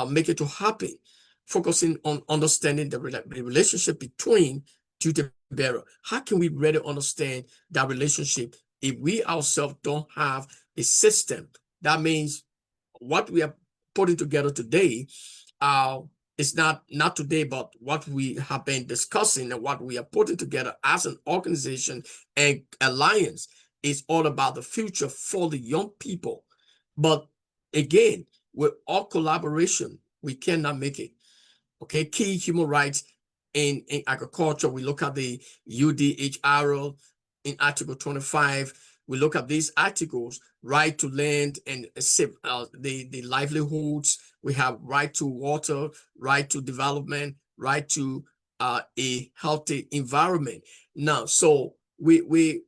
make it to happen? Focusing on understanding the relationship between duty bearer. How can we really understand that relationship if we ourselves don't have a system? That means what we are putting together today, it's not today, but what we have been discussing and what we are putting together as an organization and alliance is all about the future for the young people. But again, with all collaboration, we cannot make it. Okay, key human rights in agriculture, we look at the UDHR in Article 25. We look at these articles, right to land and the livelihoods. We have right to water, right to development, right to a healthy environment. Now, so we're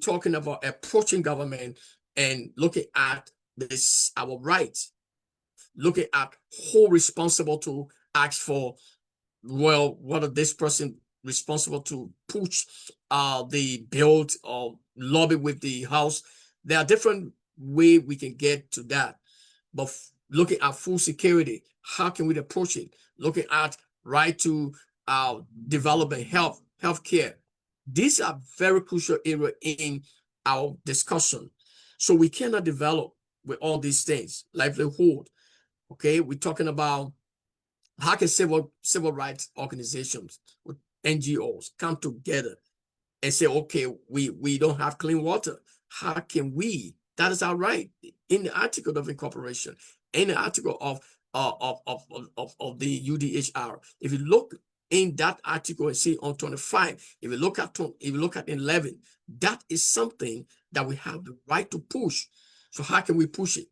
talking about approaching government and looking at this, our rights, looking at who responsible to ask for, well, what are this person responsible to push the bill or lobby with the House. There are different ways we can get to that. But looking at food security, how can we approach it? Looking at right to development, healthcare. These are very crucial areas in our discussion. So we cannot develop with all these things, livelihood. Okay, we're talking about how can civil rights organizations with NGOs come together and say, okay, we don't have clean water. How can we? That is our right in the article of incorporation, in the article of the UDHR. If you look in that article and see on 25, if you look at 11, that is something that we have the right to push. So how can we push it?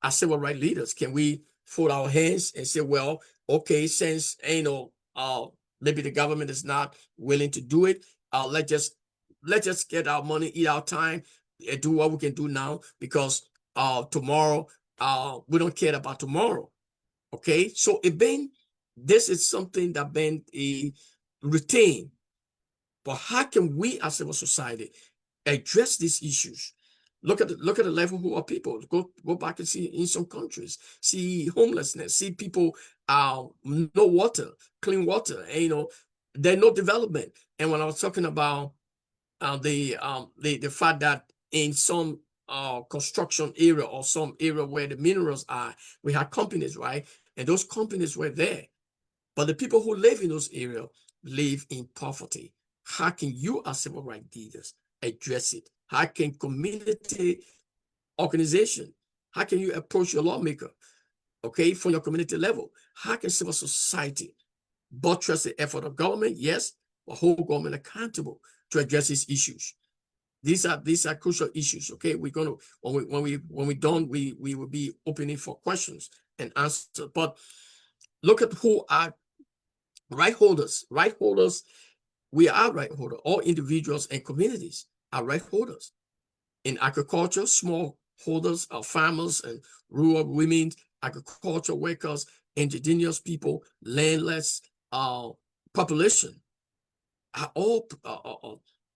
As civil rights leaders, can we fold our hands and say, well, okay, since maybe the government is not willing to do it, let's just get our money, eat our time, and do what we can do now, because tomorrow we don't care about tomorrow. Okay, so this is something that been a routine. But how can we as civil society address these issues? Look at the level of people. Go back and see in some countries, see homelessness, see people no water, clean water, and there's no development. And when I was talking about the fact that in some construction area or some area where the minerals are, we have companies, right? And those companies were there, but the people who live in those areas live in poverty. How can you as civil rights leaders address it? How can community organization, how can you approach your lawmaker, okay, from your community level? How can civil society buttress the effort of government? Yes, but hold government accountable to address these issues. These are crucial issues. Okay, we're gonna when we done, we will be opening for questions and answers. But look at who are right holders. Right holders, we are right holders. All individuals and communities are right holders. In agriculture, small holders are farmers and rural women, agriculture workers, indigenous people, landless population are all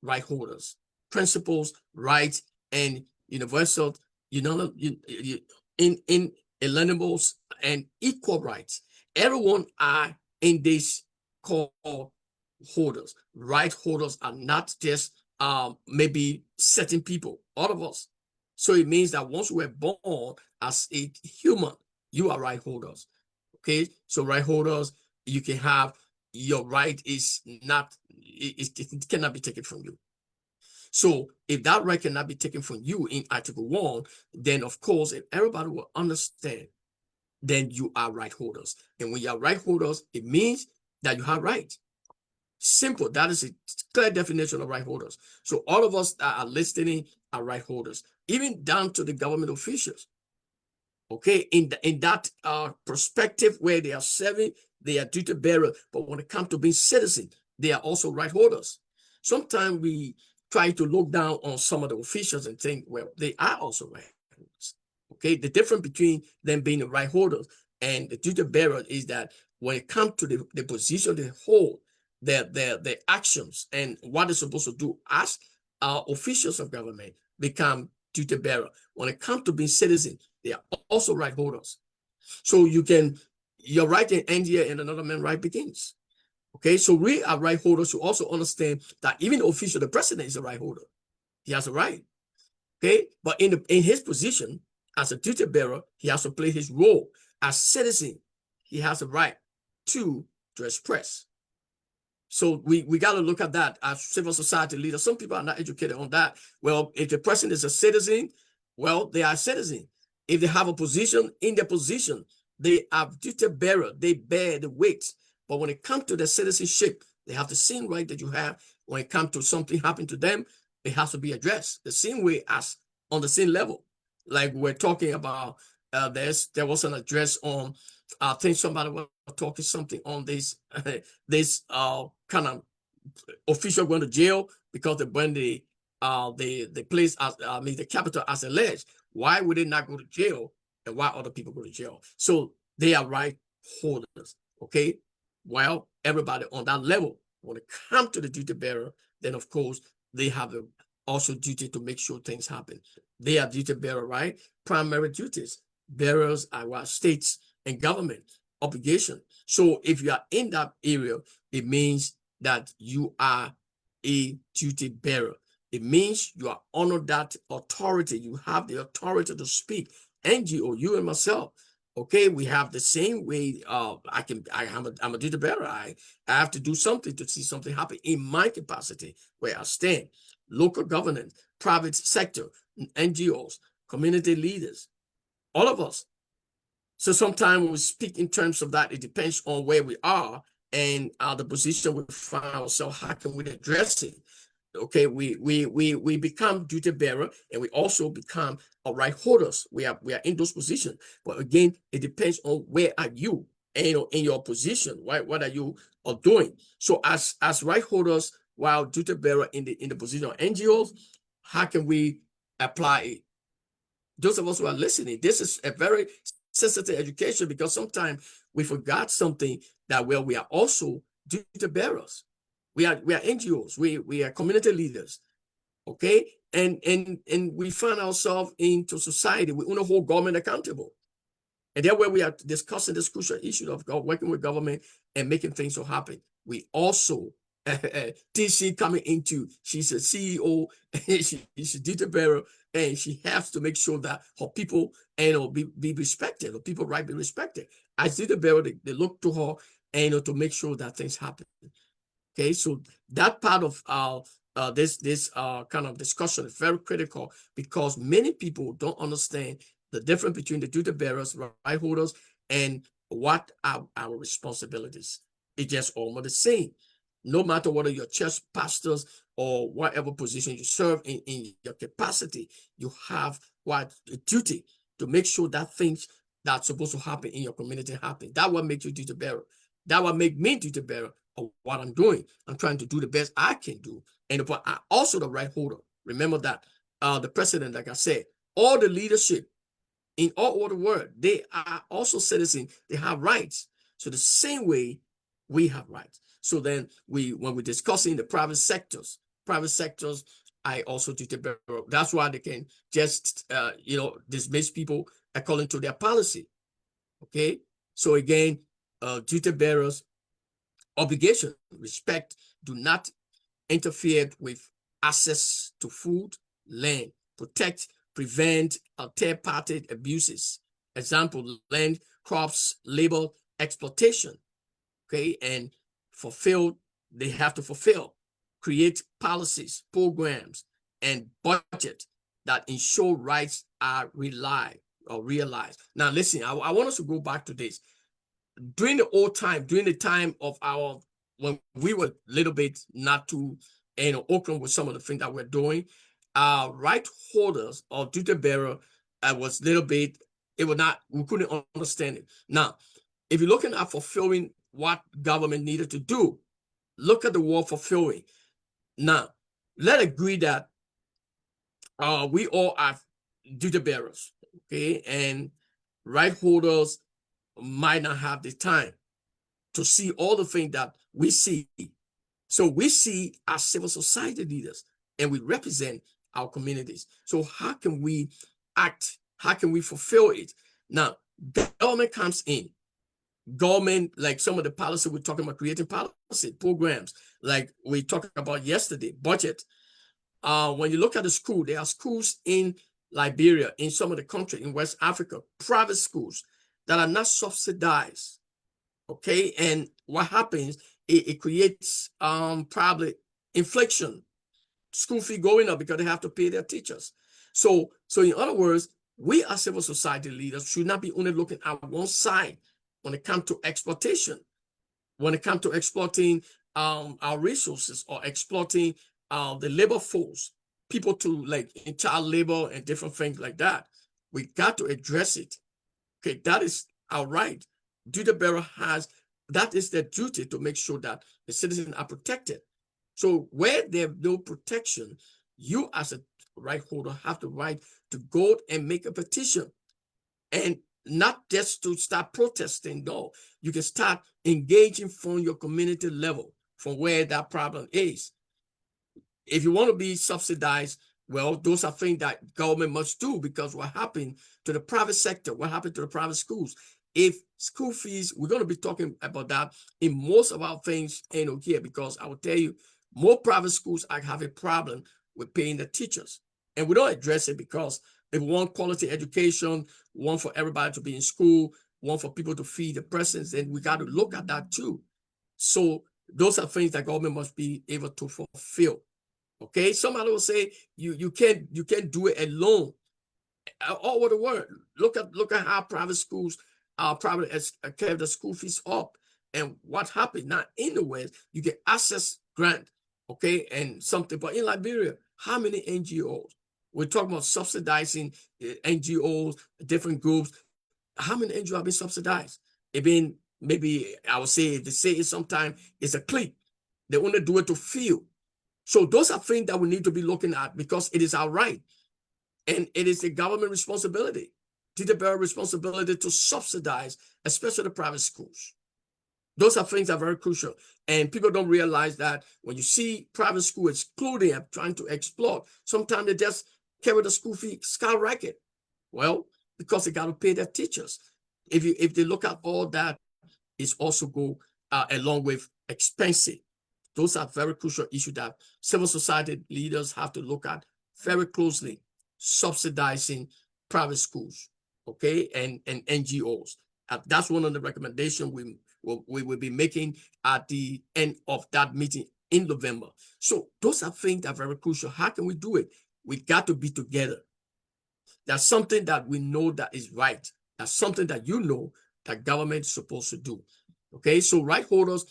right holders. Principles, rights, and universal, inalienable and equal rights. Everyone are in this called holders. Right holders are not just maybe certain people, all of us. So it means that once we're born as a human, you are right holders. Okay, so right holders, you can have your right is not, it cannot be taken from you. So if that right cannot be taken from you in Article 1, then of course, if everybody will understand, then you are right holders. And when you are right holders, it means that you have rights. Simple. That is a clear definition of right holders. So all of us that are listening are right holders, even down to the government officials. Okay, in that perspective where they are serving, they are duty bearer. But when it comes to being citizen, they are also right holders. Sometimes we try to look down on some of the officials and think, well, they are also right holders. Okay, the difference between them being the right holders and the duty bearer is that when it comes to the position they hold, their actions and what they're supposed to do as officials of government become duty bearer. When it comes to being citizen, they are also right holders. So your right can end here and another man's right begins. Okay, so we are right holders who also understand that even the official, the president is a right holder. He has a right. Okay, but in his position as a duty bearer, he has to play his role. As citizen, he has a right to express. So we got to look at that as civil society leaders. Some people are not educated on that. Well, if the person is a citizen, well, they are a citizen. If they have a position, in their position, they are duty bearer. They bear the weight. But when it comes to the citizenship, they have the same right that you have. When it comes to something happen to them, it has to be addressed the same way as on the same level. Like we're talking about, there was an address on, I think somebody was talking something on this, this kind of official going to jail because they burned the place as, the capital as alleged. Why would they not go to jail, and why other people go to jail? So they are right holders. Okay. Well, everybody on that level, when it comes to the duty bearer, then of course they have a also duty to make sure things happen. They are duty bearer, right? Primary duties. Bearers are what states and government obligation. So if you are in that area, it means that you are a duty bearer. It means you are under that authority. You have the authority to speak. NGO, you and myself, okay, we have the same way. I'm a duty bearer. I have to do something to see something happen in my capacity where I stand. Local government, private sector, NGOs, community leaders, all of us. So sometimes when we speak in terms of that, it depends on where we are and the position we find ourselves. How can we address it? Okay, we become duty bearer, and we also become right holders. We are in those positions. But again, it depends on where are you and in your position, right? What are you doing? So as right holders, while duty bearer in the position of NGOs, how can we apply it? Those of us who are listening, this is a very sensitive education, because sometimes we forgot something that, well, we are also duty bearers. We are NGOs. We are community leaders. Okay, and we find ourselves into society. We want to hold government accountable, and that's where we are discussing this crucial issue of working with government and making things so happen. We also TC coming into, she's a CEO, she's a duty bearer, and she has to make sure that her people be respected, or people right be respected. As duty bearer, they look to her and to make sure that things happen. Okay, so that part of this kind of discussion is very critical, because many people don't understand the difference between the duty bearers, right holders, and what are our responsibilities. It's just almost the same. No matter whether you're church pastors or whatever position you serve in your capacity, you have what a duty to make sure that things that's supposed to happen in your community happen. That what makes you duty bearer. That what make me duty bearer of what I'm doing. I'm trying to do the best I can do. And but I also the right holder. Remember that the president, like I said, all the leadership in all over the world, they are also citizens. They have rights. So the same way we have rights. So then when we're discussing the private sectors, I also duty bearer. That's why they can just dismiss people according to their policy. Okay. So again, duty bearers, obligation, respect, do not interfere with access to food, land, protect, prevent third-party abuses. Example, land, crops, labor, exploitation. Okay, and they have to fulfill, create policies, programs, and budget that ensure rights are realized. Now, listen, I want us to go back to this. During the old time, during the time of when we were a little bit not too open with some of the things that we're doing, right holders or duty bearer was a little bit, we couldn't understand it. Now, if you're looking at fulfilling what government needed to do, look at the word fulfilling. Now, let's agree that we all are duty bearers, okay? And right holders might not have the time to see all the things that we see. So we see as civil society leaders, and we represent our communities. So how can we act? How can we fulfill it? Now, government comes in. Government, like some of the policy we're talking about, creating policy programs, like we talked about yesterday, budget. When you look at the school, there are schools in Liberia, in some of the country in West Africa, private schools that are not subsidized. Okay, and what happens? It creates probably inflation, school fee going up because they have to pay their teachers. So in other words, we as civil society leaders should not be only looking at one side when it comes to exploitation, when it comes to exploiting our resources or exploiting the labor force, people to like in child labor and different things like that. We got to address it. Okay, that is our right. Duty bearer has, that is their duty to make sure that the citizens are protected. So where there's no protection, you as a right holder have the right to go and make a petition, and not just to start protesting. No, you can start engaging from your community level, from where that problem is. If you want to be subsidized, well, those are things that government must do, because what happened to the private sector, what happened to the private schools? If school fees, we're going to be talking about that in most of our things here, because I will tell you, more private schools have a problem with paying the teachers. And we don't address it because if we want quality education, one for everybody to be in school, one for people to feed the persons, then we got to look at that too. So those are things that government must be able to fulfill. Okay, somebody will say you can't do it alone. All over the world, look at how private schools private kept the school fees up, and what happened. Now in the West, you get access grant, okay, and something. But in Liberia, how many NGOs? We're talking about subsidizing NGOs, different groups. How many NGOs have been subsidized? It been, maybe I would say, they say it sometimes it's a clique. They only do it to feel. So those are things that we need to be looking at, because it is our right. And it is the government responsibility, duty bearer responsibility to subsidize, especially the private schools. Those are things that are very crucial. And people don't realize that when you see private school excluding and trying to exploit, sometimes they just carry the school fee skyrocket. Well, because they got to pay their teachers. If they look at all that, it's also go along with expensive. Those are very crucial issues that civil society leaders have to look at very closely. Subsidizing private schools, okay, and NGOs. That's one of the recommendations we will be making at the end of that meeting in November. So those are things that are very crucial. How can we do it? We got to be together. That's something that we know that is right. That's something that you know that government is supposed to do. Okay, so right holders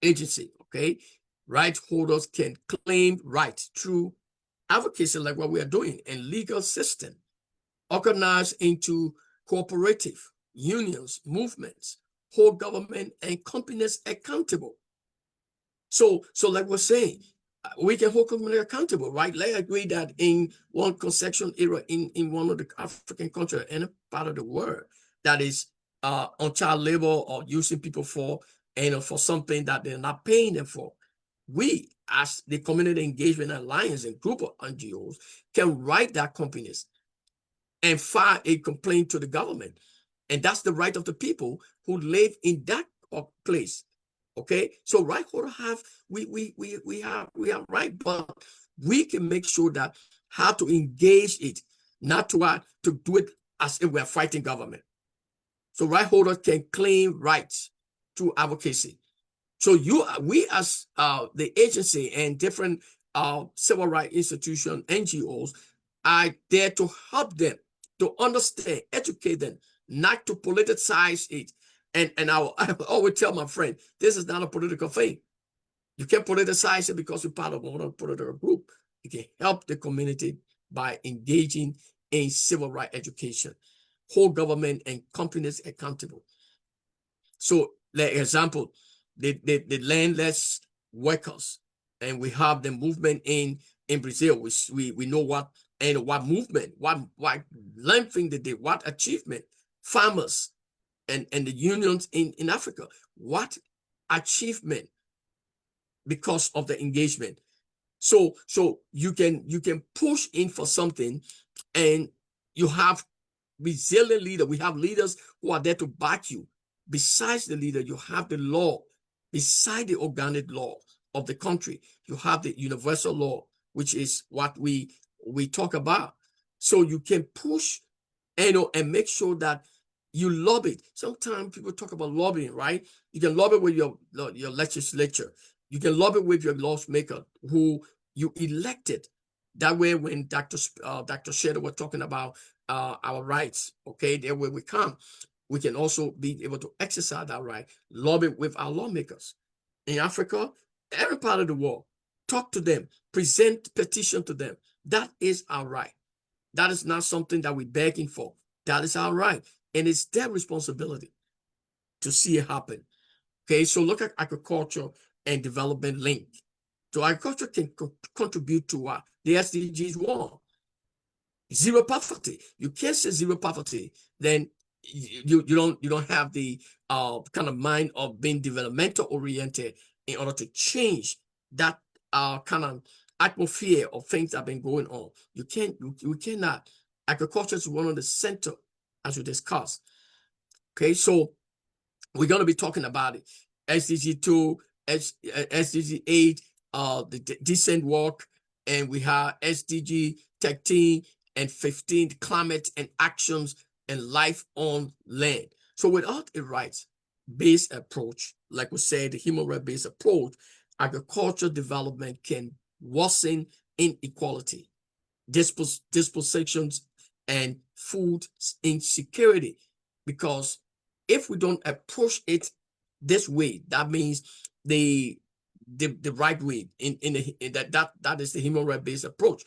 agency, okay, right holders can claim rights through advocacy, like what we are doing, and legal system, organized into cooperative unions, movements, hold government and companies accountable. So like we're saying, we can hold companies accountable, right? Let's agree that in one concession era in one of the African countries, any part of the world, that is on child labor or using people for something that they're not paying them for, we as the Community Engagement Alliance and group of NGOs can write that companies and file a complaint to the government. And that's the right of the people who live in that place. Okay, so right holder have we have right, but we can make sure that how to engage it, not to do it as if we're fighting government. So right holders can claim rights through advocacy. So we as the agency and different civil rights institutions, NGOs, are there to help them to understand, educate them, not to politicize it. And I always tell my friend, this is not a political thing. You can't politicize it because you're part of one political group. You can help the community by engaging in civil rights education, hold government and companies accountable. So, like example, the landless workers, and we have the movement in Brazil. We know what movement, what thing they did, what achievement, farmers and the unions in Africa, what achievement because of the engagement. So you can push in for something, and you have resilient leaders. We have leaders who are there to back you. Besides the leader, you have the law. Beside the organic law of the country, you have the universal law, which is what we we talk about. So you can push, and make sure that you lobby. Sometimes people talk about lobbying, right? You can lobby with your legislature. You can lobby with your lawmaker who you elected. That way, when Dr. Shader was talking about our rights, okay, there where we come, we can also be able to exercise that right, lobby with our lawmakers. In Africa, every part of the world, talk to them, present petition to them. That is our right. That is not something that we're begging for. That is our right. And it's their responsibility to see it happen. Okay, so look at agriculture and development link. So agriculture can contribute to what? The SDGs 1. Zero poverty. You can't say zero poverty, then you don't have the kind of mind of being developmental oriented in order to change that kind of atmosphere of things that have been going on. You cannot. Agriculture is one of the center, as we discussed. Okay, so we're going to be talking about it. SDG 2, SDG 8, the decent work, and we have SDG 13 and 15, climate and actions and life on land. So without a rights-based approach, like we said, the human rights-based approach, agricultural development can worsen inequality, dispossessions, and food insecurity. Because if we don't approach it this way, that means the right way that is the human rights-based approach,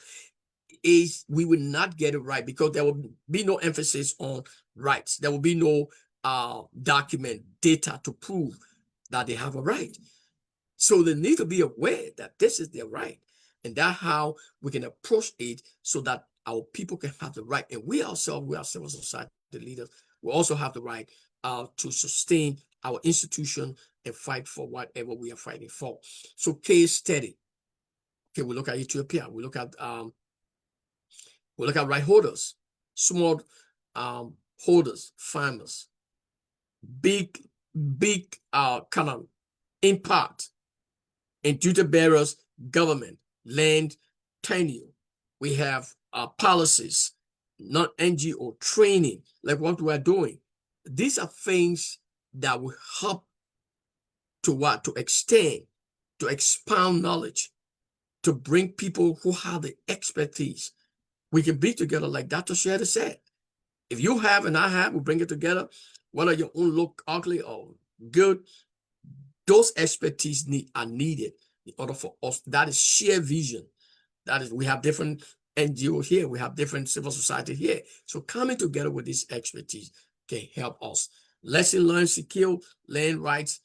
is we will not get it right, because there will be no emphasis on rights. There will be no document data to prove that they have a right. So they need to be aware that this is their right, and that's how we can approach it, so that our people can have the right. And we ourselves, we are civil society leaders, we also have the right to sustain our institution and fight for whatever we are fighting for. So case study. Okay, we look at Ethiopia. We look at right holders, small holders, farmers, big kind of impact in duty bearers, government, land tenure. We have policies, not NGO training, like what we are doing. These are things that will help to extend, to expound knowledge, to bring people who have the expertise. We can be together, like Dr. Shader said. If you have and I have, we bring it together. Whether your own look ugly or good, those expertise are needed in order for us. That is shared vision. That is, we have different NGOs here, we have different civil society here. So coming together with this expertise can help us. Lesson learned, secure land rights,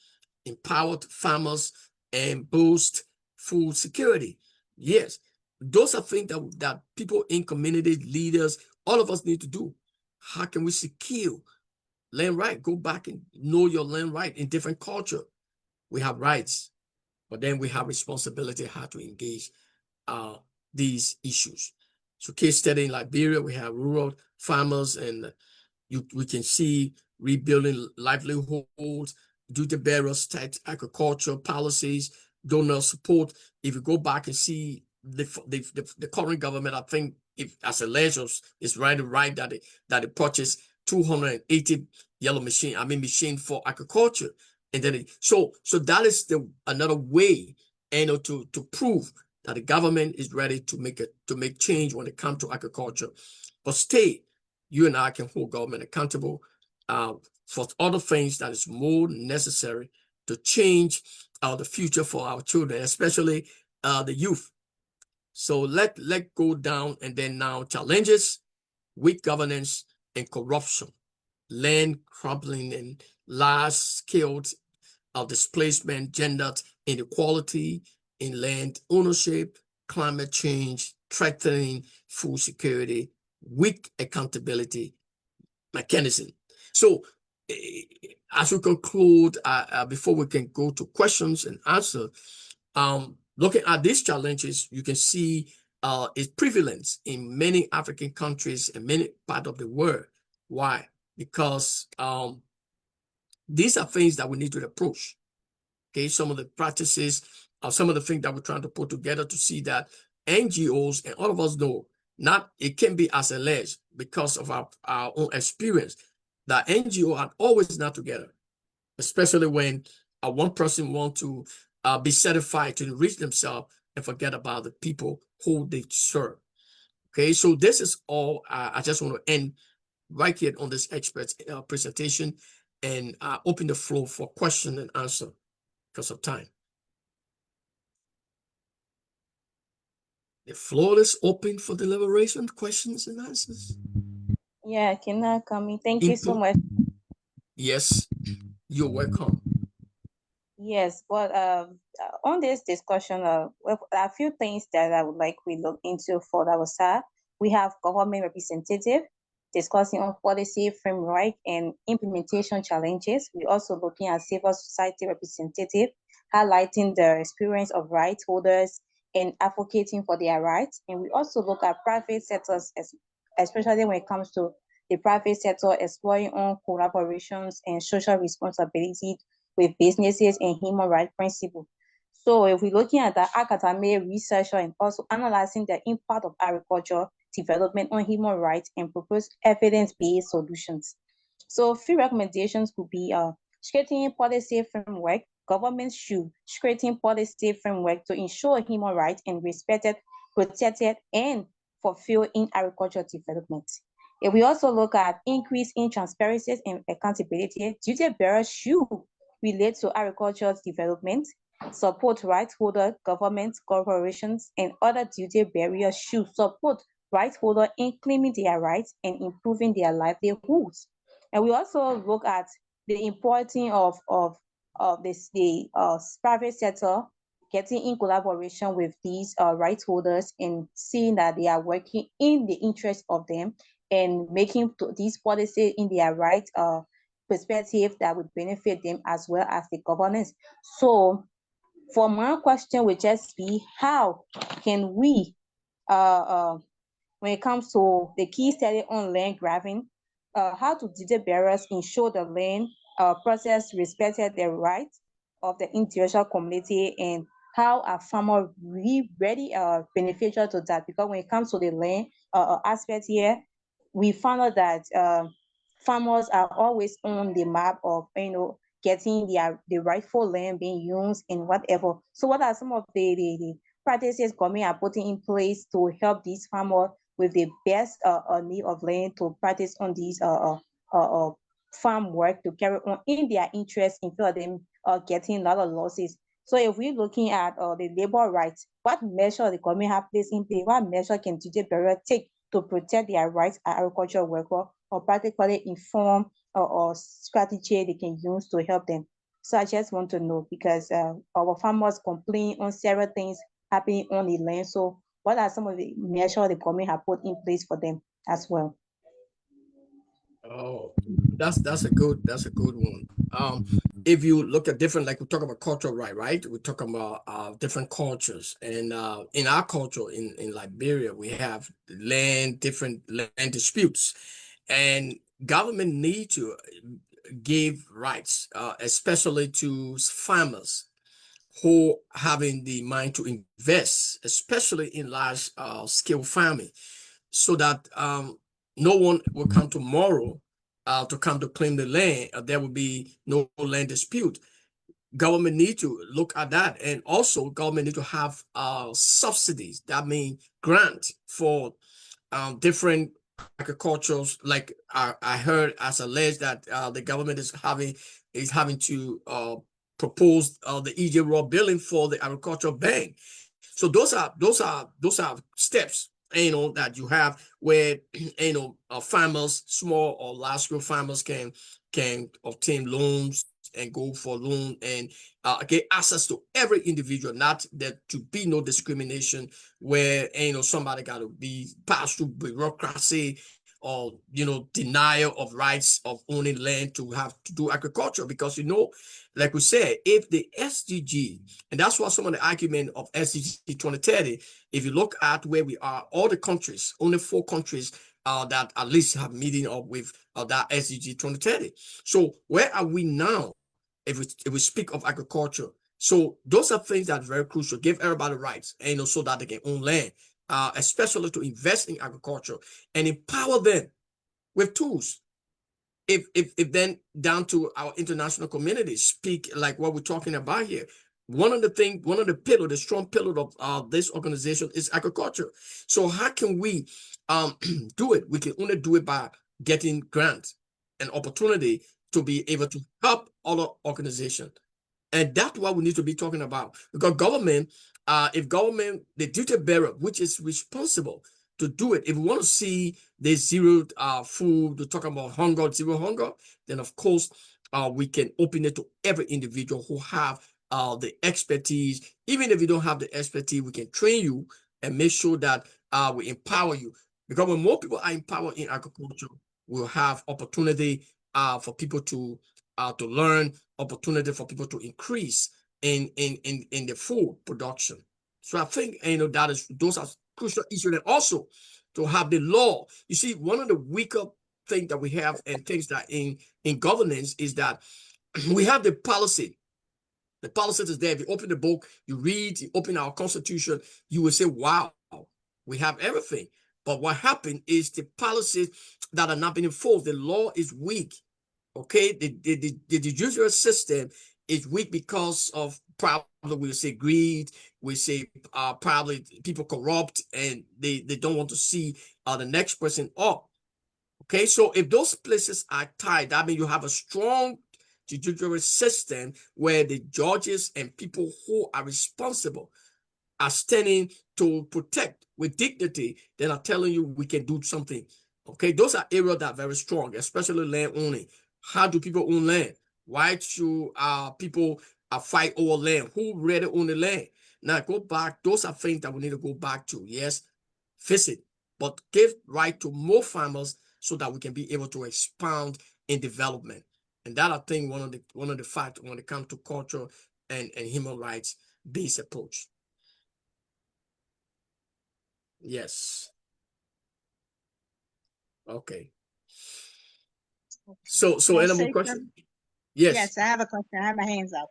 empowered farmers, and boost food security. Yes, those are things that people in community, leaders, all of us need to do. How can we secure land right? Go back and know your land right in different culture. We have rights, but then we have responsibility how to engage these issues. So case study in Liberia, we have rural farmers, and we can see rebuilding livelihoods, duty bearers, tax, agriculture policies, donor support. If you go back and see the current government, I think, if as a leisure, it's right that it purchased 280 yellow machine for agriculture. And then so that is another way, to prove that the government is ready to make change when it comes to agriculture. But you and I can hold government accountable for other things that is more necessary to change the future for our children, especially the youth. So let go down, and then now challenges: weak governance and corruption, land crumbling and large-scale displacement, gender inequality in land ownership, climate change, threatening food security, weak accountability mechanism. So as we conclude, before we can go to questions and answers, looking at these challenges, you can see its prevalence in many African countries and many parts of the world. Why? Because these are things that we need to approach. Okay, some of the practices, some of the things that we're trying to put together to see that NGOs, and all of us know Not, it can be as alleged because of our own experience that NGO are always not together, especially when one person want to be certified to enrich themselves and forget about the people who they serve. Okay, so this is all. I just want to end right here on this expert presentation and open the floor for question and answer because of time. The floor is open for deliberation, questions and answers. Yeah, Kina coming. Thank you so much. Yes, you're welcome. Yes, but on this discussion, well, a few things that I would like we look into for our side. We have government representative discussing on policy framework and implementation challenges. We're also looking at civil society representative, highlighting the experience of rights holders and advocating for their rights. And we also look at private sectors, especially when it comes to the private sector exploring on collaborations and social responsibility with businesses and human rights principles. So if we're looking at the academic researcher and also analyzing the impact of agriculture development on human rights and propose evidence-based solutions. So few recommendations could be strengthening policy framework. Governments should strengthen policy framework to ensure human rights and respected, protected, and fulfilled in agricultural development. If we also look at increase in transparency and accountability, duty bearers should relate to agricultural development, support rights holder governments, corporations, and other duty bearers should support rights holder in claiming their rights and improving their livelihoods. And we also look at the importance of the private sector getting in collaboration with these rights holders and seeing that they are working in the interest of them and making these policies in their right perspective that would benefit them as well as the governance. So for my question would just be, how can we, when it comes to the key study on land grabbing, how do duty bearers ensure the land process respected the rights of the individual community, and how are farmers really beneficial to that? Because when it comes to the land aspect here, we found out that farmers are always on the map of getting the rightful land being used and whatever. So what are some of the practices government are putting in place to help these farmers with the best need of land to practice on these farm work to carry on in their interest instead of them getting a lot of losses? So if we're looking at the labor rights, what measure the government have placed in place? What measure can duty bearer take to protect their rights as agricultural worker, or practically inform or strategy they can use to help them? So I just want to know, because our farmers complain on several things happening on the land. So what are some of the measures the government have put in place for them as well? Oh, that's a good one. If you look at different, like we talk about cultural right? We talk about different cultures, and in our culture in Liberia, we have different land disputes, and government need to give rights, especially to farmers who having the mind to invest, especially in large scale farming, so that no one will come tomorrow to come to claim the land. There will be no land dispute. Government need to look at that, and also government need to have subsidies. That means grant for different agricultures. Like I heard as alleged that the government is having to propose the EJ raw billing for the agricultural bank. So those are steps, that you have where farmers, small or large scale farmers can obtain loans and go for loan and get access to every individual, not that to be no discrimination where somebody got to be passed through bureaucracy or denial of rights of owning land to have to do agriculture. Because like we said, if the SDG, and that's what some of the argument of SDG 2030, if you look at where we are, all the countries, only 4 countries that at least have meeting up with that SDG 2030. So where are we now if we speak of agriculture? So those are things that are very crucial. Give everybody rights, so that they can own land. especially to invest in agriculture and empower them with tools. If then down to our international community speak like what we're talking about here, one of the strong pillar of this organization is agriculture. So how can we do it? We can only do it by getting grants and opportunity to be able to help other organizations. And that's what we need to be talking about. Because government, if government, the duty bearer, which is responsible to do it, if we want to see the zero food, to talk about hunger, zero hunger, then of course we can open it to every individual who have the expertise. Even if you don't have the expertise, we can train you and make sure that we empower you. Because when more people are empowered in agriculture, we'll have opportunity for people to learn, opportunity for people to increase in the food production. So I think those are crucial issues, and also to have the law. You see, one of the weaker things that we have and things that in governance is that we have the policy. The policy is there. If you open the book, you read, you open our constitution, you will say, wow, we have everything. But what happened is the policies that are not being enforced, the law is weak. Okay, the judicial system is weak because of probably, we say, greed. We say probably people corrupt and they don't want to see the next person up. Okay, so if those places are tied, that means you have a strong judicial system where the judges and people who are responsible are standing to protect with dignity. Then I'm telling you, we can do something. Okay, those are areas that are very strong, especially land owning. How do people own land? Why should people fight over land? Who really own the land? Now go back. Those are things that we need to go back to. Yes, fix it, but give right to more farmers so that we can be able to expound in development. And that, I think, one of the facts when it comes to culture and human rights based approach. Yes. Okay. So any more questions? Yes. Yes, I have a question. I have my hands up.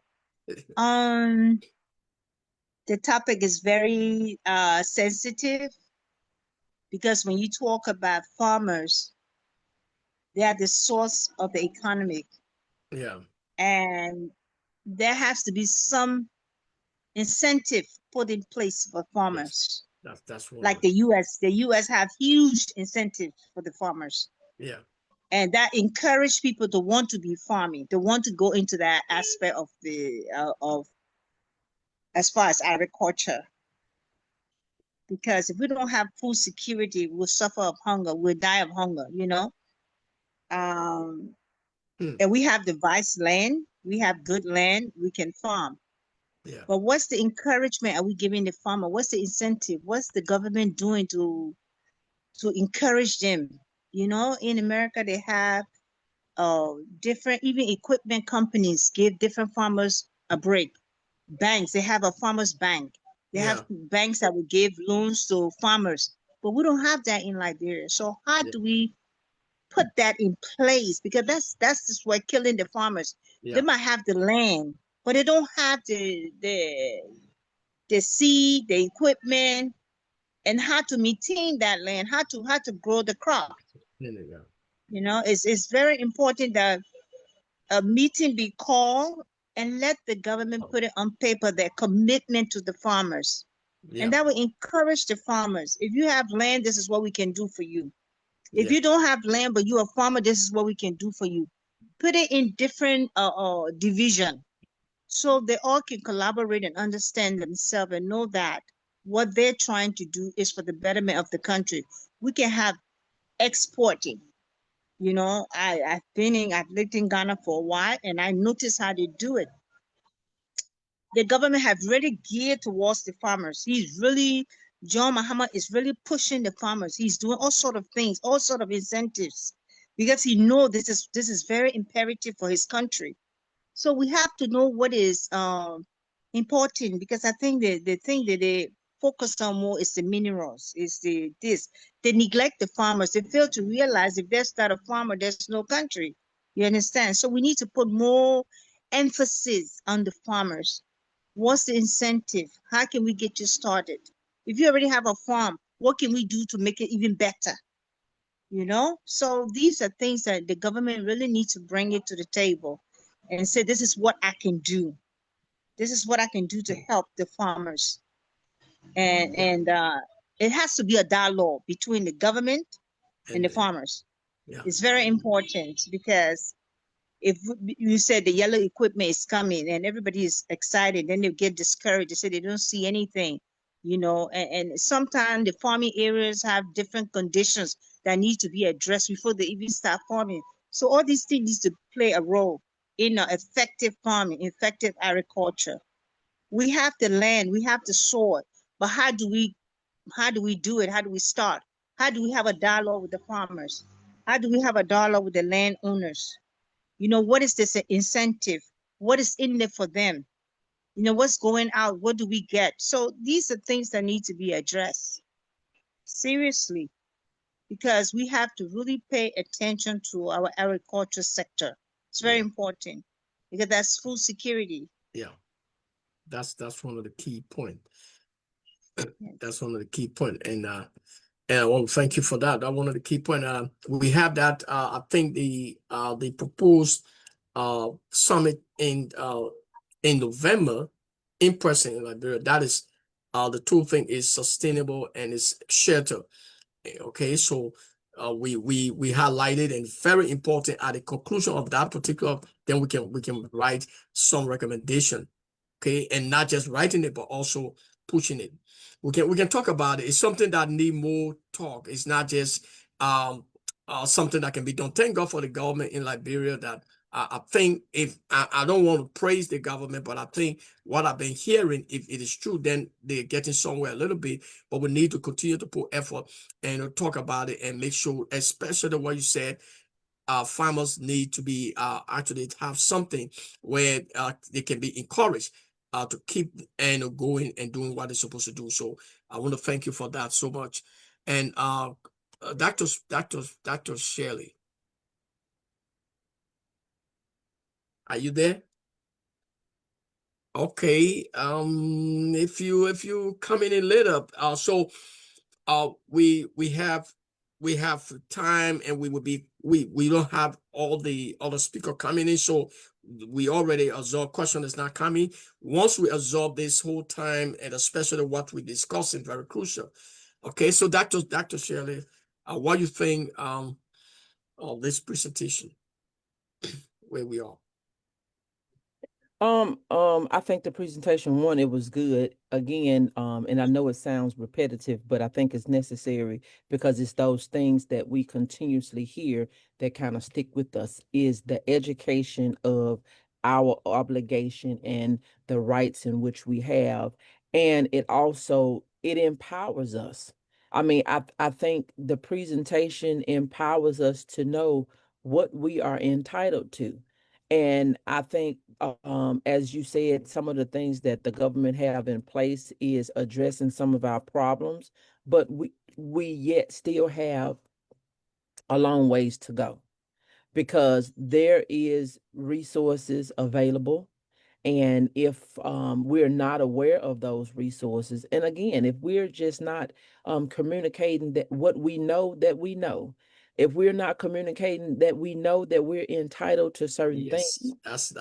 The topic is very sensitive because when you talk about farmers, they are the source of the economy. Yeah. And there has to be some incentive put in place for farmers. Yes. That's one. Like the US. The US have huge incentives for the farmers. Yeah. And that encourage people to want to be farming, to want to go into that aspect of the of as far as agriculture. Because if we don't have food security, we'll suffer of hunger, we'll die of hunger, you know. And we have the vast land, we have good land, we can farm. Yeah. But what's the encouragement are we giving the farmer? What's the incentive? What's the government doing to encourage them? You know, in America, they have different, even equipment companies give different farmers a break. Banks, they have a farmers bank. They have banks that will give loans to farmers, but we don't have that in Liberia. So how do we put that in place? Because that's just what killing the farmers. They might have the land, but they don't have the seed, the equipment, and how to maintain that land, how to grow the crop. You know, it's very important that a meeting be called and let the government put it on paper, their commitment to the farmers. And that will encourage the farmers. If you have land, this is what we can do for you. If you don't have land, but you're a farmer, this is what we can do for you. Put it in different division so they all can collaborate and understand themselves and know that what they're trying to do is for the betterment of the country. We can have exporting. You know, I've lived in Ghana for a while, and I noticed how they do it. The government have really geared towards the farmers. John Mahama is really pushing the farmers. He's doing all sort of things, all sort of incentives, because he knows this is very imperative for his country. So we have to know what is important, because I think the thing that they focus on more is the minerals, is they neglect the farmers. They fail to realize if there's not a farmer, there's no country. You understand? So we need to put more emphasis on the farmers. What's the incentive? How can we get you started? If you already have a farm, What can we do to make it even better? You know, so these are things that the government really needs to bring it to the table and say, this is what I can do. This is what I can do to help the farmers. And it has to be a dialogue between the government and the farmers. It's very important, because if you said the yellow equipment is coming and everybody is excited, then they get discouraged. They say they don't see anything, you know, and sometimes the farming areas have different conditions that need to be addressed before they even start farming. So all these things need to play a role in effective farming, effective agriculture. We have the land, we have the soil, but how do we do it? How do we start? How do we have a dialogue with the farmers? How do we have a dialogue with the landowners? You know, what is this incentive? What is in there for them? You know, what's going out? What do we get? So these are things that need to be addressed seriously, because we have to really pay attention to our agriculture sector. It's very important, because that's food security. Yeah, that's one of the key points. That's one of the key points. And I want to thank you for that. That's one of the key points. We have that. I think the proposed summit in November in person in Liberia. That is the two thing is sustainable and it's shelter. Okay, so we highlighted, and very important at the conclusion of that particular, then we can write some recommendation. Okay, and not just writing it, but also pushing it. We can talk about it. It's something that need more talk. It's not just something that can be done. Thank God for the government in Liberia that I think, if I don't want to praise the government, but I think what I've been hearing, if it is true, then they're getting somewhere a little bit, but we need to continue to put effort and talk about it and make sure, especially what you said, farmers need to be actually have something where they can be encouraged to keep and going and doing what they're supposed to do. So I want to thank you for that so much. And Dr. Shirley, are you there? Okay. If you come in later, so we have time, and we don't have all the other speaker coming in, so we already absorb question is not coming. Once we absorb this whole time, and especially what we discussing, very crucial. Okay, so Dr. Shirley, what do you think of this presentation where we are? I think the presentation one, it was good. Again, and I know it sounds repetitive, but I think it's necessary, because it's those things that we continuously hear that kind of stick with us, is the education of our obligation and the rights in which we have. And it also, it empowers us. I mean, I think the presentation empowers us to know what we are entitled to. And I think, as you said, some of the things that the government have in place is addressing some of our problems, but we yet still have a long ways to go, because there is resources available. And if we're not aware of those resources, and again, if we're just not communicating that what we know, if we're not communicating that we know that we're entitled to certain things,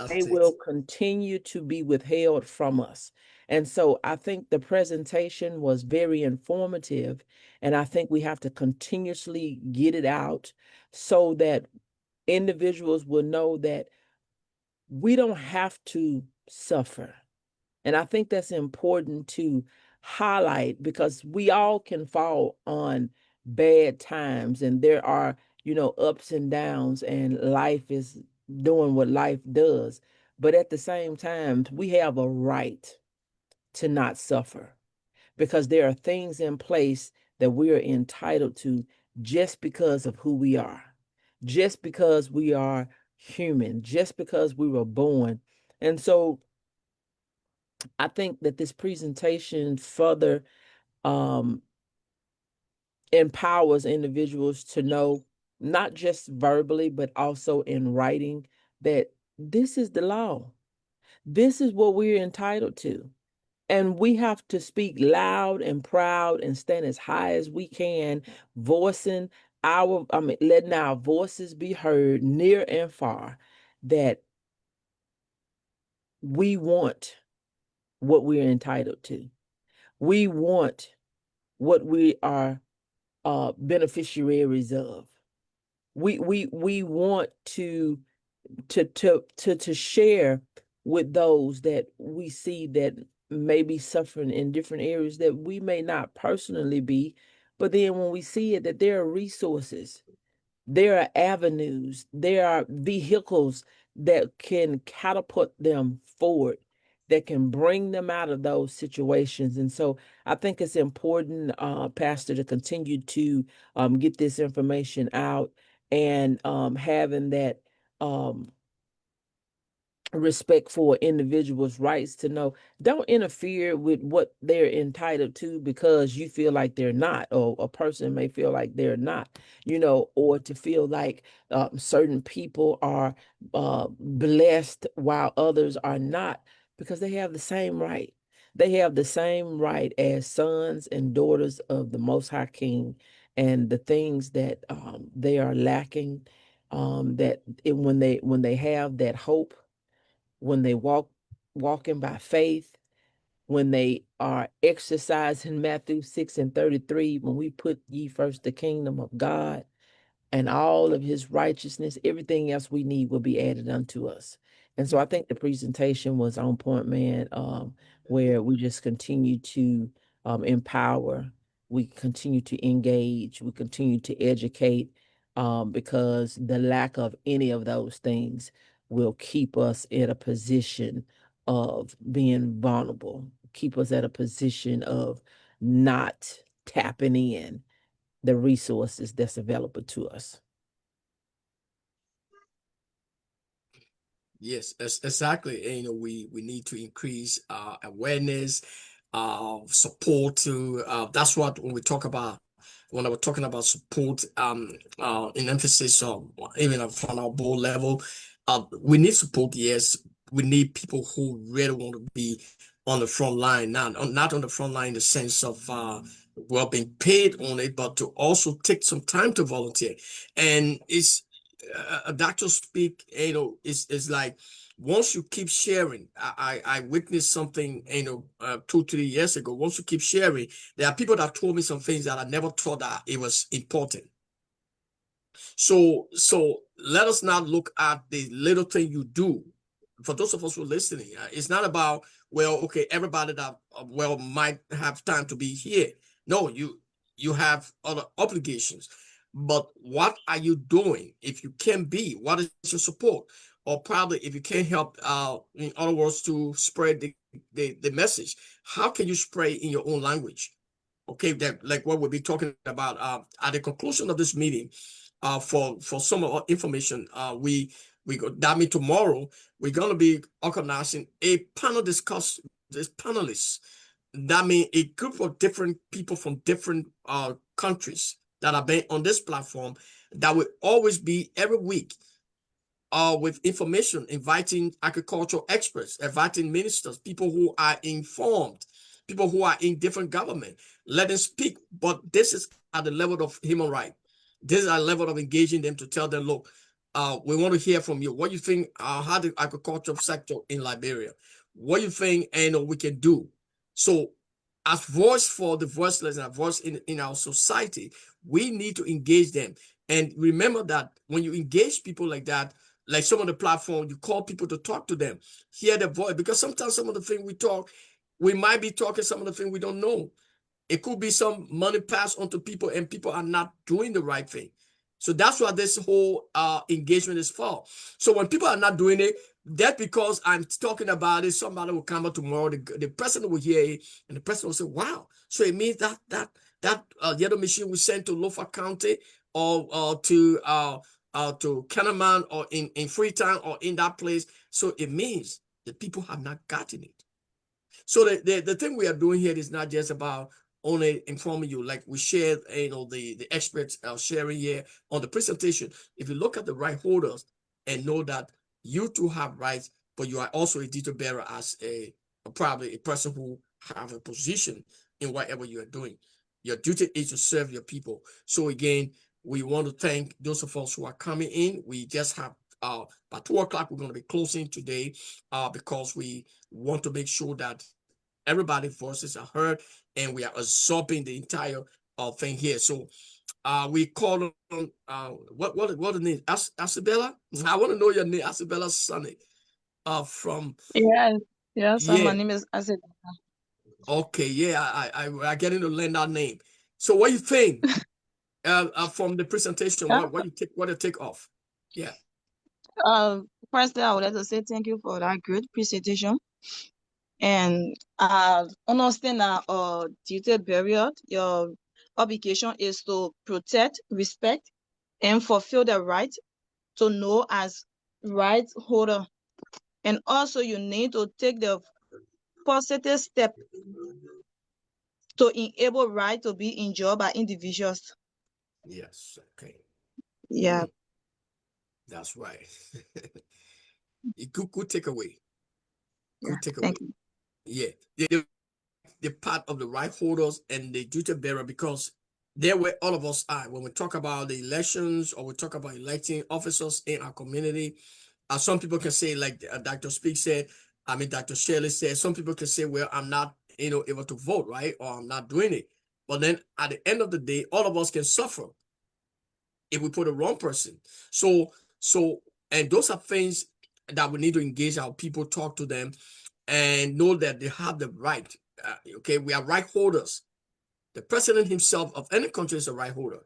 they will continue to be withheld from us. And so I think the presentation was very informative, and I think we have to continuously get it out so that individuals will know that we don't have to suffer. And I think that's important to highlight, because we all can fall on bad times, and there are, ups and downs, and life is doing what life does. But at the same time, we have a right to not suffer, because there are things in place that we are entitled to just because of who we are, just because we are human, just because we were born. And so I think that this presentation further empowers individuals to know, not just verbally, but also in writing, that this is the law. This is what we're entitled to. And we have to speak loud and proud and stand as high as we can, letting our voices be heard near and far, that we want what we're entitled to. We want what we are beneficiaries of. We want to share with those that we see that may be suffering in different areas that we may not personally be, but then when we see it, that there are resources, there are avenues, there are vehicles that can catapult them forward, that can bring them out of those situations. And so I think it's important, Pastor, to continue to get this information out, and having that respect for individuals' rights to know, don't interfere with what they're entitled to because you feel like they're not, or a person may feel like they're not, or to feel like certain people are blessed while others are not, because they have the same right. They have the same right as sons and daughters of the Most High King, and the things that they are lacking, when they have that hope, when they walking by faith, when they are exercising Matthew 6:33, when we put ye first the kingdom of God and all of his righteousness, everything else we need will be added unto us. And so I think the presentation was on point, man, where we just continue to empower, we continue to engage, we continue to educate, because the lack of any of those things will keep us in a position of being vulnerable, keep us at a position of not tapping in the resources that's available to us. Yes, exactly. And, we need to increase awareness, support to. That's what when I was talking about support, in emphasis of even from our board level, we need support. Yes, we need people who really want to be on the front line, not on the front line in the sense of being paid on it, but to also take some time to volunteer. And it's a doctor speak, it's like once you keep sharing, I witnessed something, 2-3 years ago. Once you keep sharing, there are people that told me some things that I never thought that it was important. So let us not look at the little thing you do. For those of us who are listening, it's not about, well, okay, everybody that might have time to be here. No, you have other obligations. But what are you doing? If you can be, what is your support? Or probably if you can't help, in other words, to spread the message, how can you spread in your own language? Okay, that like what we'll be talking about at the conclusion of this meeting. For some of our information, that means tomorrow we're gonna be organizing a panel discussion. This panelists, that means a group of different people from different countries that are being on this platform, that will always be every week, with information, inviting agricultural experts, inviting ministers, people who are informed, people who are in different government. Let them speak, but this is at the level of human rights. This is a level of engaging them to tell them, look, we want to hear from you. What do you think, how the agricultural sector in Liberia? What do you think, we can do? So as voice for the voiceless and a voice in our society, we need to engage them. And remember that when you engage people like that, like some of the platform, you call people to talk to them, hear their voice, because sometimes some of the things we talk, we might be talking some of the things we don't know. It could be some money passed on to people and people are not doing the right thing. So that's what this whole engagement is for. So when people are not doing it, that's because I'm talking about it. Somebody will come up tomorrow, the person will hear it, and the person will say, wow. So it means that the other machine we sent to Lofa County or to Kenneman or in Freetown or in that place. So it means the people have not gotten it. So the thing we are doing here is not just about only informing you, like we shared, the experts are sharing here on the presentation. If you look at the right holders and know that you too have rights, but you are also a detail bearer as probably a person who have a position in whatever you are doing. Your duty is to serve your people. So again, we want to thank those of us who are coming in. We just have by 2 o'clock, we're going to be closing today because we want to make sure that everybody's voices are heard and we are absorbing the entire thing here. So we call on what the name? Asabella? I want to know your name, Asabella Sonny. From Yes, yeah. my name is Asabella. Okay, yeah, I getting to learn that name. So what you think from the presentation? What you take off? Yeah. Firstly, I would like to say thank you for that great presentation. And understand that duty period, your obligation is to protect, respect, and fulfill the right to know as right holder. And also you need to take the positive step to enable right to be enjoyed by individuals. Yes. Okay. Yeah. That's right. Good takeaway. Yeah, Good takeaway. thank you. Yeah. The part of the right holders and the duty bearer, because they're where all of us are. When we talk about the elections or we talk about electing officers in our community, some people can say, like Dr. Speak said, Dr. Shirley said, some people can say, well, I'm not, able to vote, right? Or I'm not doing it. But then at the end of the day, all of us can suffer if we put the wrong person. So, and those are things that we need to engage our people, talk to them, and know that they have the right. Okay, we are right holders. The president himself of any country is a right holder.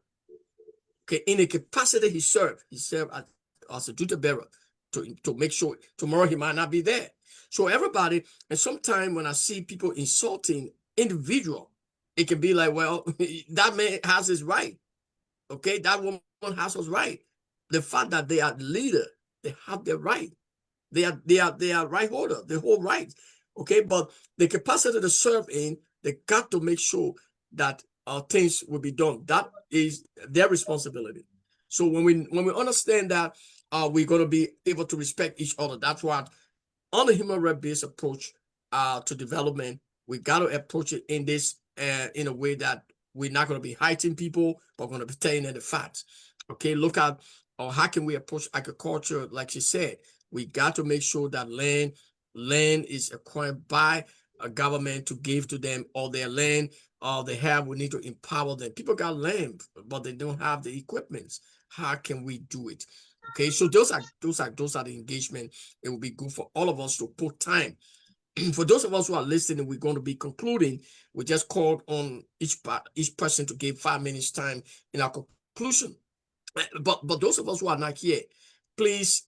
Okay, in the capacity he served as a duty bearer to make sure tomorrow he might not be there. So everybody, and sometimes when I see people insulting individual, it can be like, well, that man has his right. Okay, that woman has his right. The fact that they are leader, they have their right. They are right holder, they hold rights. Okay, but the capacity to serve in, they got to make sure that things will be done. That is their responsibility. So when we understand that, we're going to be able to respect each other. That's what on the human right based approach to development, we got to approach it in this in a way that we're not going to be hiding people, but we're going to be telling them the facts. Okay, look at how can we approach agriculture? Like she said, we got to make sure that land is acquired by a government to give to them, all their land they have. We need to empower them. People got land, but they don't have the equipment. How can we do it? Okay, so those are the engagement. It will be good for all of us to put time. For those of us who are listening, we're going to be concluding. We just called on each person to give 5 minutes time in our conclusion. But those of us who are not here, please,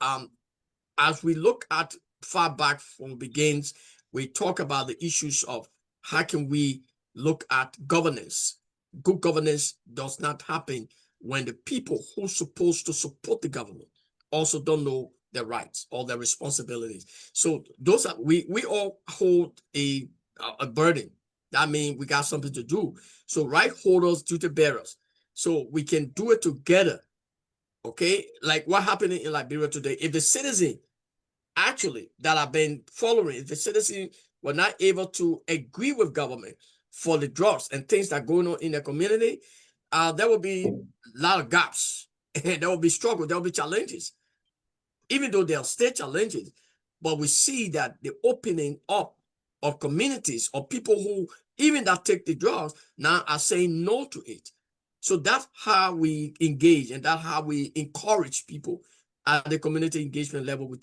as we look at far back from begins, we talk about the issues of how can we look at governance. Good governance does not happen when the people who are supposed to support the government also don't know their rights or their responsibilities. So those are we all hold a burden. That means we got something to do. So right holders, duty bearers. So we can do it together. Okay, like what happened in Liberia today. If the citizen actually that have been following, if the citizen were not able to agree with government for the drugs and things that are going on in the community, there will be a lot of gaps and there will be struggle, there will be challenges, even though there are still challenges. But we see that the opening up of communities or people who even that take the drugs now are saying no to it. So that's how we engage, and that's how we encourage people at the community engagement level. We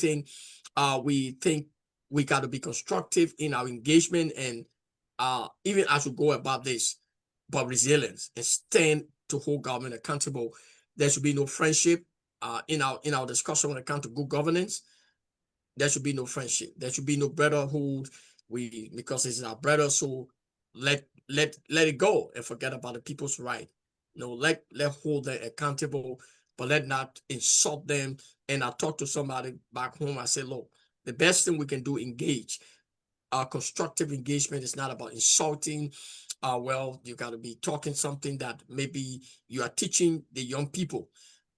think we got to be constructive in our engagement, and even as we go about this, but resilience and stand to hold government accountable. There should be no friendship in our discussion when it comes to good governance. There should be no friendship. There should be no brotherhood. Because it's our brother, so let it go and forget about the people's right. Let hold them accountable, but let not insult them. And I talk to somebody back home. I say, look, the best thing we can do, engage. Our constructive engagement is not about insulting. Well, you got to be talking something that maybe you are teaching the young people,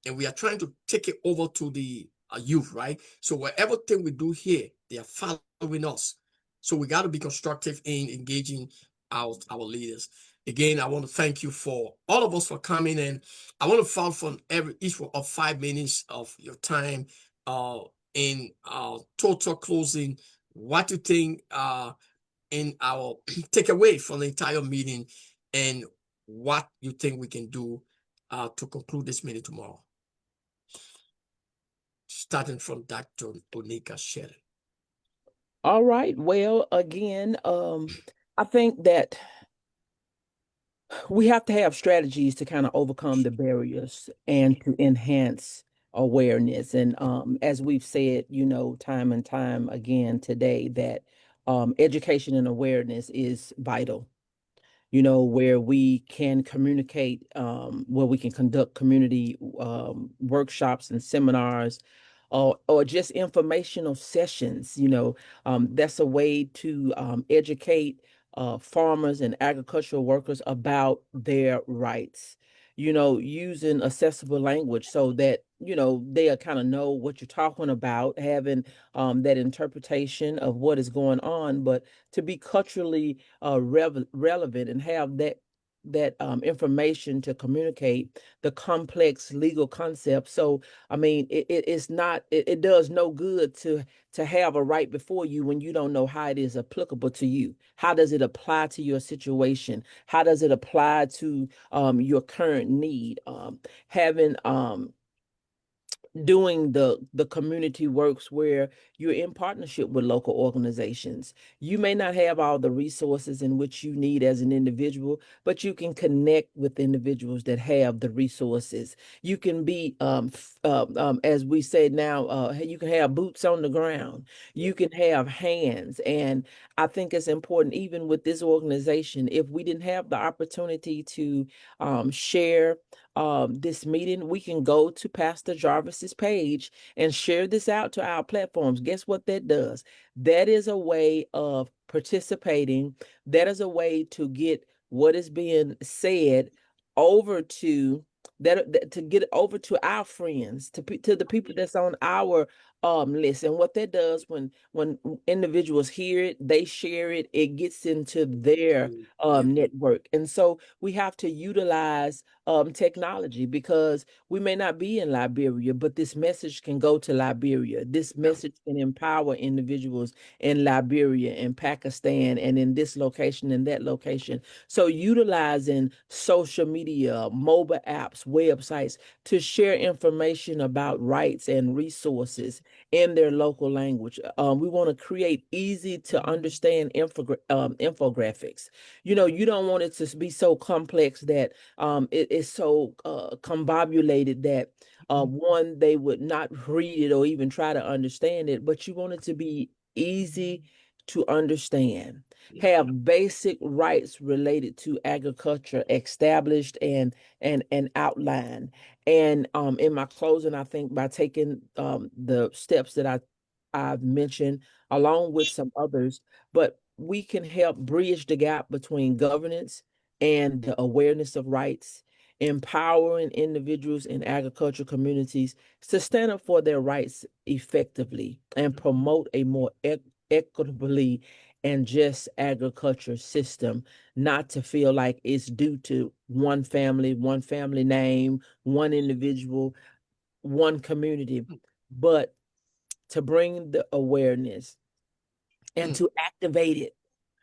and we are trying to take it over to the youth, right? So whatever thing we do here, they are following us. So we got to be constructive in engaging our leaders. Again, I want to thank you for all of us for coming in. I want to fall from each of 5 minutes of your time in total closing. What you think in our takeaway from the entire meeting, and what you think we can do to conclude this meeting tomorrow. Starting from Dr. Onika Shelley. All right. Well, again, I think that we have to have strategies to kind of overcome the barriers and to enhance awareness. And as we've said, time and time again today, that education and awareness is vital. Where we can communicate, where we can conduct community workshops and seminars, or just informational sessions. That's a way to educate farmers and agricultural workers about their rights, using accessible language so that, they'll kind of know what you're talking about, having that interpretation of what is going on, but to be culturally relevant and have that information to communicate the complex legal concepts. So, I mean, it's not, it does no good to have a right before you when you don't know how it is applicable to you. How does it apply to your situation? How does it apply to your current need? Having doing the community works where you're in partnership with local organizations. You may not have all the resources in which you need as an individual, but you can connect with individuals that have the resources. You can be, as we say now, you can have boots on the ground. You can have hands. And I think it's important, even with this organization, if we didn't have the opportunity to share this meeting, we can go to Pastor Jarvis's page and share this out to our platforms. Guess what that does? That is a way of participating. That is a way to get what is being said over to to get it over to our friends, to the people that's on our list. And what that does, when individuals hear it, they share it, it gets into their network. And so we have to utilize technology, because we may not be in Liberia, but this message can go to Liberia. This message can empower individuals in Liberia and Pakistan and in this location and that location. So utilizing social media, mobile apps, websites to share information about rights and resources in their local language. We want to create easy to understand infographics. You don't want it to be so complex that it is so combobulated that one, they would not read it or even try to understand it, but you want it to be easy to understand. Have basic rights related to agriculture established and outlined. And in my closing, I think by taking the steps that I've mentioned, along with some others, but we can help bridge the gap between governance and the awareness of rights, empowering individuals in agricultural communities to stand up for their rights effectively and promote a more equitably and just agriculture system, not to feel like it's due to one family name, one individual, one community, but to bring the awareness and to activate it.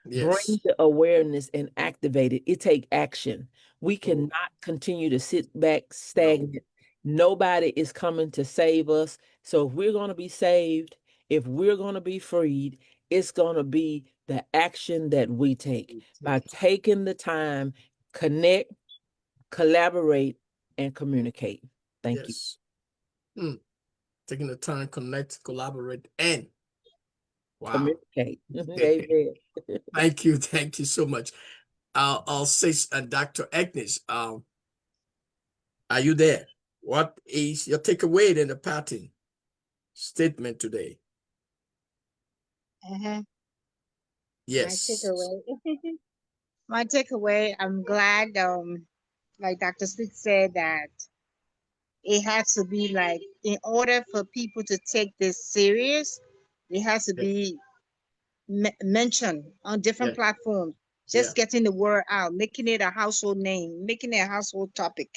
Bring the awareness and activate it. It take action. We cannot continue to sit back stagnant. Nobody is coming to save us. So if we're going to be saved, if we're going to be freed, it's going to be the action that we take by taking the time, connect, collaborate, and communicate. Thank you. Taking the time, connect, collaborate, and communicate. Thank you so much. I'll say, Dr. Agnes, are you there? What is your takeaway in the parting statement today? Yes. My takeaway, I'm glad, like Dr. Stick said, that it has to be like, in order for people to take this serious, it has to be mentioned on different platforms, just getting the word out, making it a household name, making it a household topic,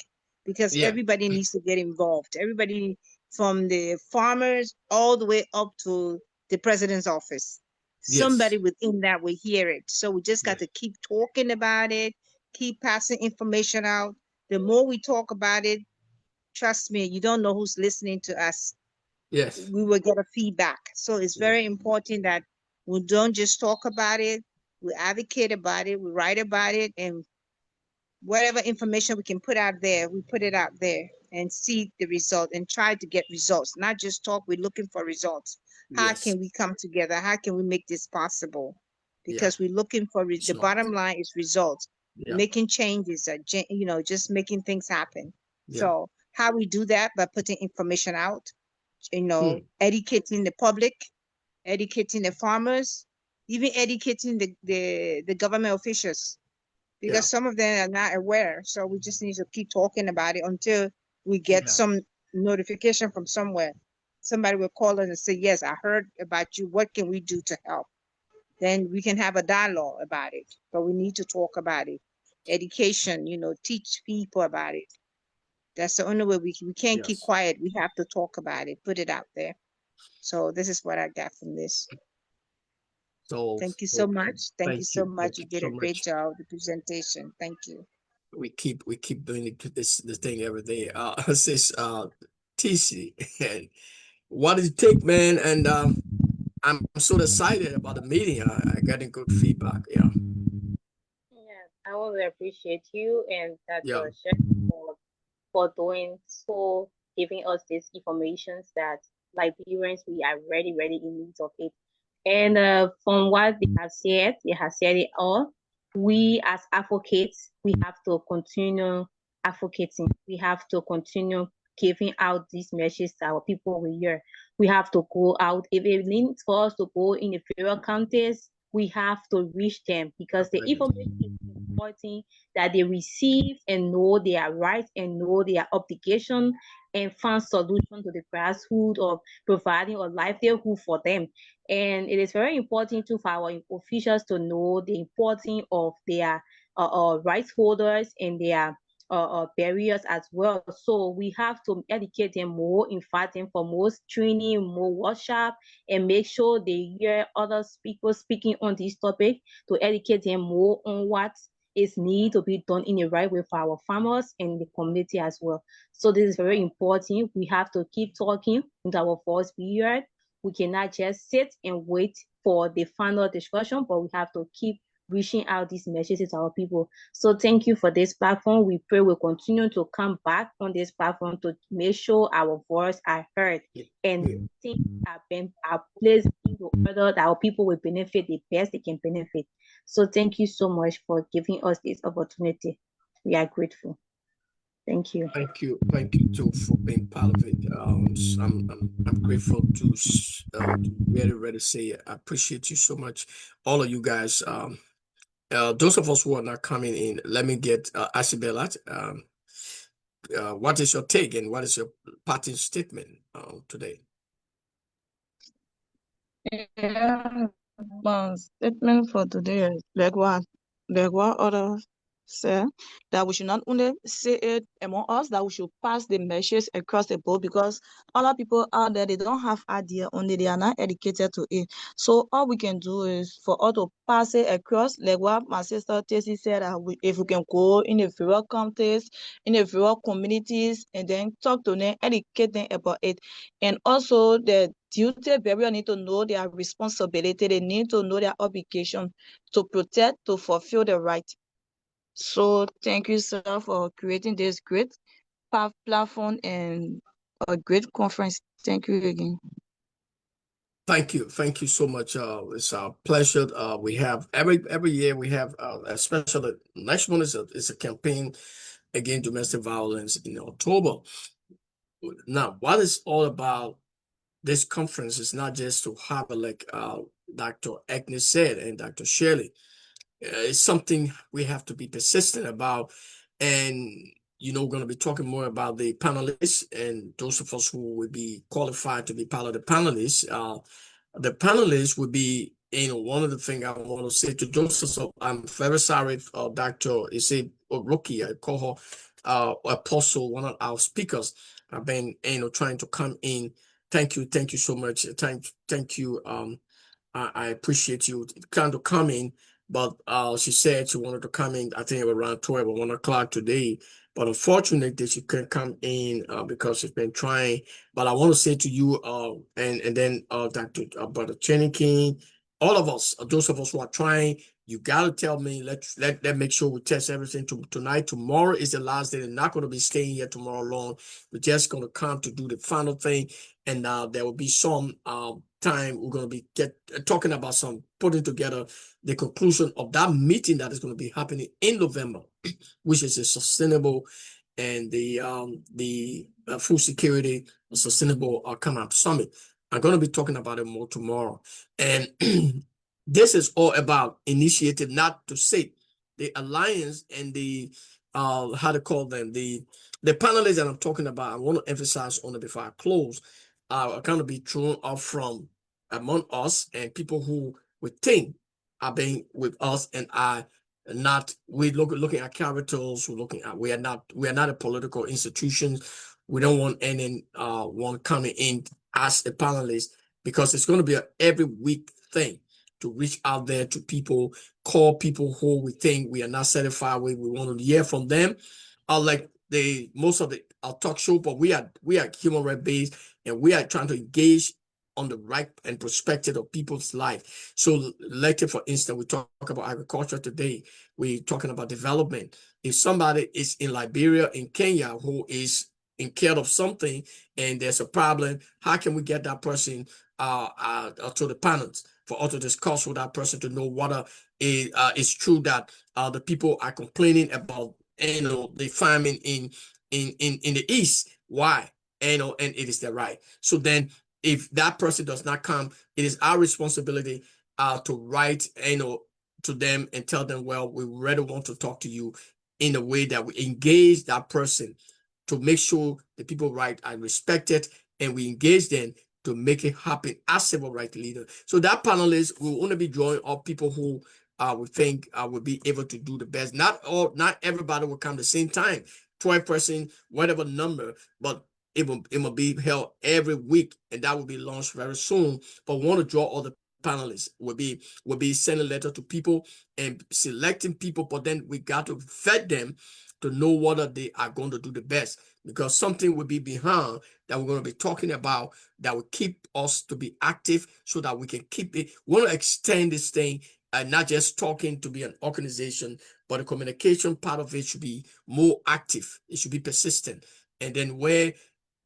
because everybody needs to get involved. Everybody from the farmers all the way up to the president's office. Somebody within that will hear it. So we just got to keep talking about it, keep passing information out. The more we talk about it, trust me, you don't know who's listening to us. We will get a feedback. So it's very important that we don't just talk about it, we advocate about it, we write about it, and whatever information we can put out there, we put it out there and see the result and try to get results. Not just talk, we're looking for results. How can we come together? How can we make this possible? Because we're looking for the bottom line is results. Making changes, you know, just making things happen. So how we do that? By putting information out, you know, educating the public, educating the farmers, even educating the government officials, because some of them are not aware. So we just need to keep talking about it until we get some notification from somewhere. Somebody will call us and say, yes, I heard about you. What can we do to help? Then we can have a dialogue about it, but we need to talk about it. Education, you know, teach people about it. That's the only way we can't keep quiet. We have to talk about it, put it out there. So this is what I got from this. So thank you so much. Thank you so much. Thank You did a great job with the presentation. Thank you. We keep doing this thing every day. Says TC, and what does it take, man? And I'm so excited about the meeting. I getting good feedback. Yeah, I really appreciate you and Dr. Shek for doing so, giving us these informations that Liberians, we are really in need of it. And from what they have said it all. We as advocates, we have to continue advocating. We have to continue giving out these messages to our people we hear. We have to go out. If it needs for us to go in the various counties, we have to reach them, because the information is important that they receive and know their rights and know their obligation and find solution to the grassroots of providing a livelihood for them. And it is very important too for our officials to know the importance of their rights holders and their barriers as well. So we have to educate them more, invite them for more training, more workshop, and make sure they hear other people speaking on this topic to educate them more on what is need to be done in the right way for our farmers and the community as well. So this is very important. We have to keep talking with our voice be heard. We cannot just sit and wait for the final discussion, but we have to keep reaching out these messages to our people. So thank you for this platform. We pray we'll continue to come back on this platform to make sure our voice are heard and things are placed into order that our people will benefit the best they can benefit. So thank you so much for giving us this opportunity. We are grateful. Thank you. Thank you too for being part of it. I'm grateful to really say I appreciate you so much, all of you guys. Those of us who are not coming in, let me get Asibelat. What is your take and what is your parting statement today? Yeah, my statement for today is like what others say, that we should not only say it among us, that we should pass the message across the board, because other people out there, they don't have idea, only they are not educated to it. So all we can do is for us to pass it across, like what my sister Tessie said, that if we can go in the various counties, in the various communities, and then talk to them, educate them about it. And also the duty bearer need to know their responsibility. They need to know their obligation to protect, to fulfill the right. So thank you, sir, for creating this great platform and a great conference. Thank you again. Thank you so much. It's a pleasure. We have every year we have especially next one is a campaign against domestic violence in October. Now, what is all about this conference is not just to have like Dr. Agnes said and Dr. Shirley. It's something we have to be persistent about, and we're going to be talking more about the panelists and those of us who will be qualified to be part of the panelists. The panelists will be one of the things I want to say to Joseph, so I'm very sorry, Dr. Is a rookie, I call her Apostle, one of our speakers. I've been, trying to come in. Thank you so much. Thank you. I appreciate you trying to come in, but she said she wanted to come in, I think around 12 or 1 o'clock today. But unfortunately, she couldn't come in because she's been trying. But I want to say to you, and then Dr. Brother Cheney King, all of us, those of us who are trying, you gotta tell me. Let make sure we test everything tonight. Tomorrow is the last day. They're not going to be staying here tomorrow long. We're just going to come to do the final thing, and there will be some time we're going to be talking about putting together the conclusion of that meeting that is going to be happening in November, which is a sustainable and the food security sustainable come up summit. I'm going to be talking about it more tomorrow. And this is all about initiative, not to say the alliance and the how to call them, the panelists that I'm talking about. I want to emphasize on it before I close, are going to be thrown up from among us and people who we think are being with us and are not. We looking at characters. We are not a political institution. We don't want any one coming in as a panelist, because it's going to be an every week thing to reach out there to people, call people who we think we are not satisfied with. We want to hear from them. Like most of the talk show, but we are human rights based, and we are trying to engage on the right and perspective of people's life. So, like for instance, we talk about agriculture today. We're talking about development. If somebody is in Liberia, in Kenya, who is in care of something, and there's a problem, how can we get that person to the panels for us to discuss with that person to know whether it's true that the people are complaining about the farming in the east? Why? And it is their right. So then, if that person does not come, it is our responsibility to write to them and tell them, well, we really want to talk to you in a way that we engage that person to make sure the people right are respected, and we engage them to make it happen as civil rights leader. So that panelist will only be drawing up people who we think will be able to do the best. Not everybody will come the same time, 12 person, whatever number, but it will be held every week, and that will be launched very soon. But we want to draw all the panelists. Will be sending a letter to people and selecting people, but then we got to vet them to know whether they are going to do the best, because something will be behind that we're going to be talking about that will keep us to be active, so that we can keep it. We want to extend this thing and not just talking to be an organization, but the communication part of it should be more active. It should be persistent. And then where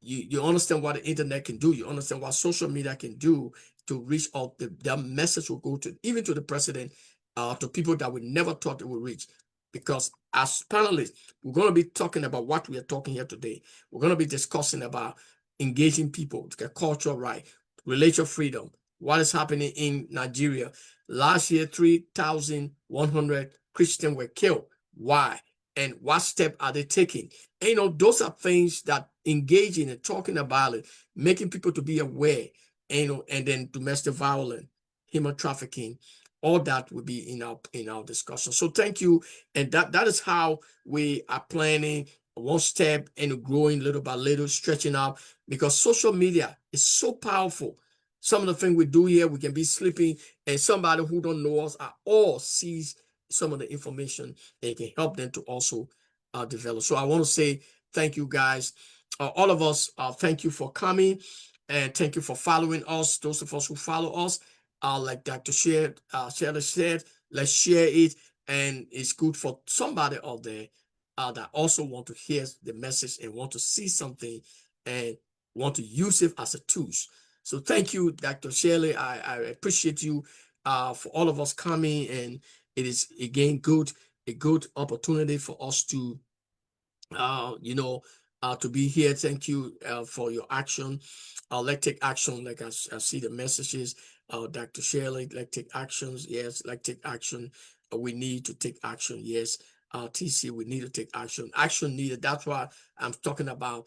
you understand what the internet can do, you understand what social media can do to reach out, the message will go to even to the president, to people that we never thought it would reach. Because as panelists, we're going to be talking about what we are talking here today. We're going to be discussing about engaging people to get cultural right, religious freedom, what is happening in Nigeria. Last year, 3,100 Christians were killed. Why? And what step are they taking? And, those are things that engaging and talking about it, making people to be aware, and then domestic violence, human trafficking, all that will be in our discussion. So thank you. And that is how we are planning one step and growing little by little, stretching out, because social media is so powerful. Some of the things we do here, we can be sleeping, and somebody who don't know us at all sees some of the information, and it can help them to also develop. So I want to say thank you, guys. All of us, thank you for coming, and thank you for following us. Those of us who follow us, like Dr. Shelley said, let's share it, and it's good for somebody out there that also want to hear the message and want to see something and want to use it as a tool. So thank you, Dr. Shelley. I appreciate you for all of us coming, and it is again a good opportunity for us to to be here. Thank you for your action. Let's take action. Like I see the messages. Dr. Shelley, let's take actions. Yes, let's take action. We need to take action. Yes. TC, we need to take action. Action needed. That's why I'm talking about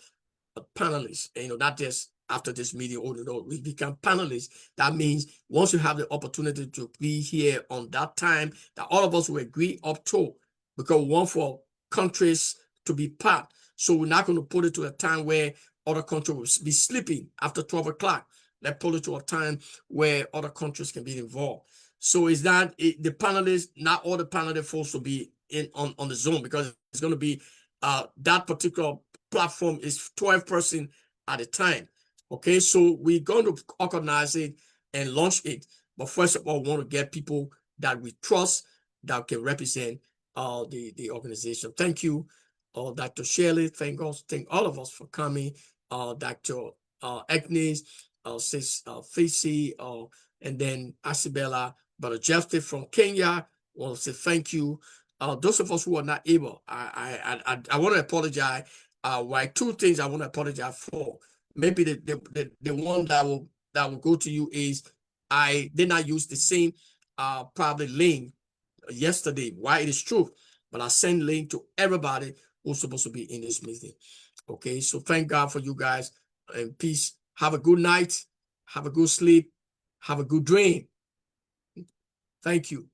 panelists. Not just after this meeting, or we become panelists. That means once you have the opportunity to be here on that time, that all of us will agree up to, because we want for countries to be part. So we're not going to put it to a time where other countries will be sleeping after 12 o'clock. Let's put it to a time where other countries can be involved. So is that the panelists, not all the panelists folks will be in on the Zoom, because it's going to be that particular platform is 12 person at a time. Okay, so we're going to organize it and launch it. But first of all, we want to get people that we trust that can represent the organization. Thank you, Dr. Shirley. Thank all of us for coming. Dr. Agnes, Sis Fisi, and then Asibella, Brother Jeffrey from Kenya. Want to say thank you. Those of us who are not able, I want to apologize. Why two things I want to apologize for. Maybe the one that will go to you is I did not use the same probably link yesterday. Why it is true, but I send link to everybody who's supposed to be in this meeting. Okay, so thank God for you guys, and peace. Have a good night. Have a good sleep. Have a good dream. Thank you.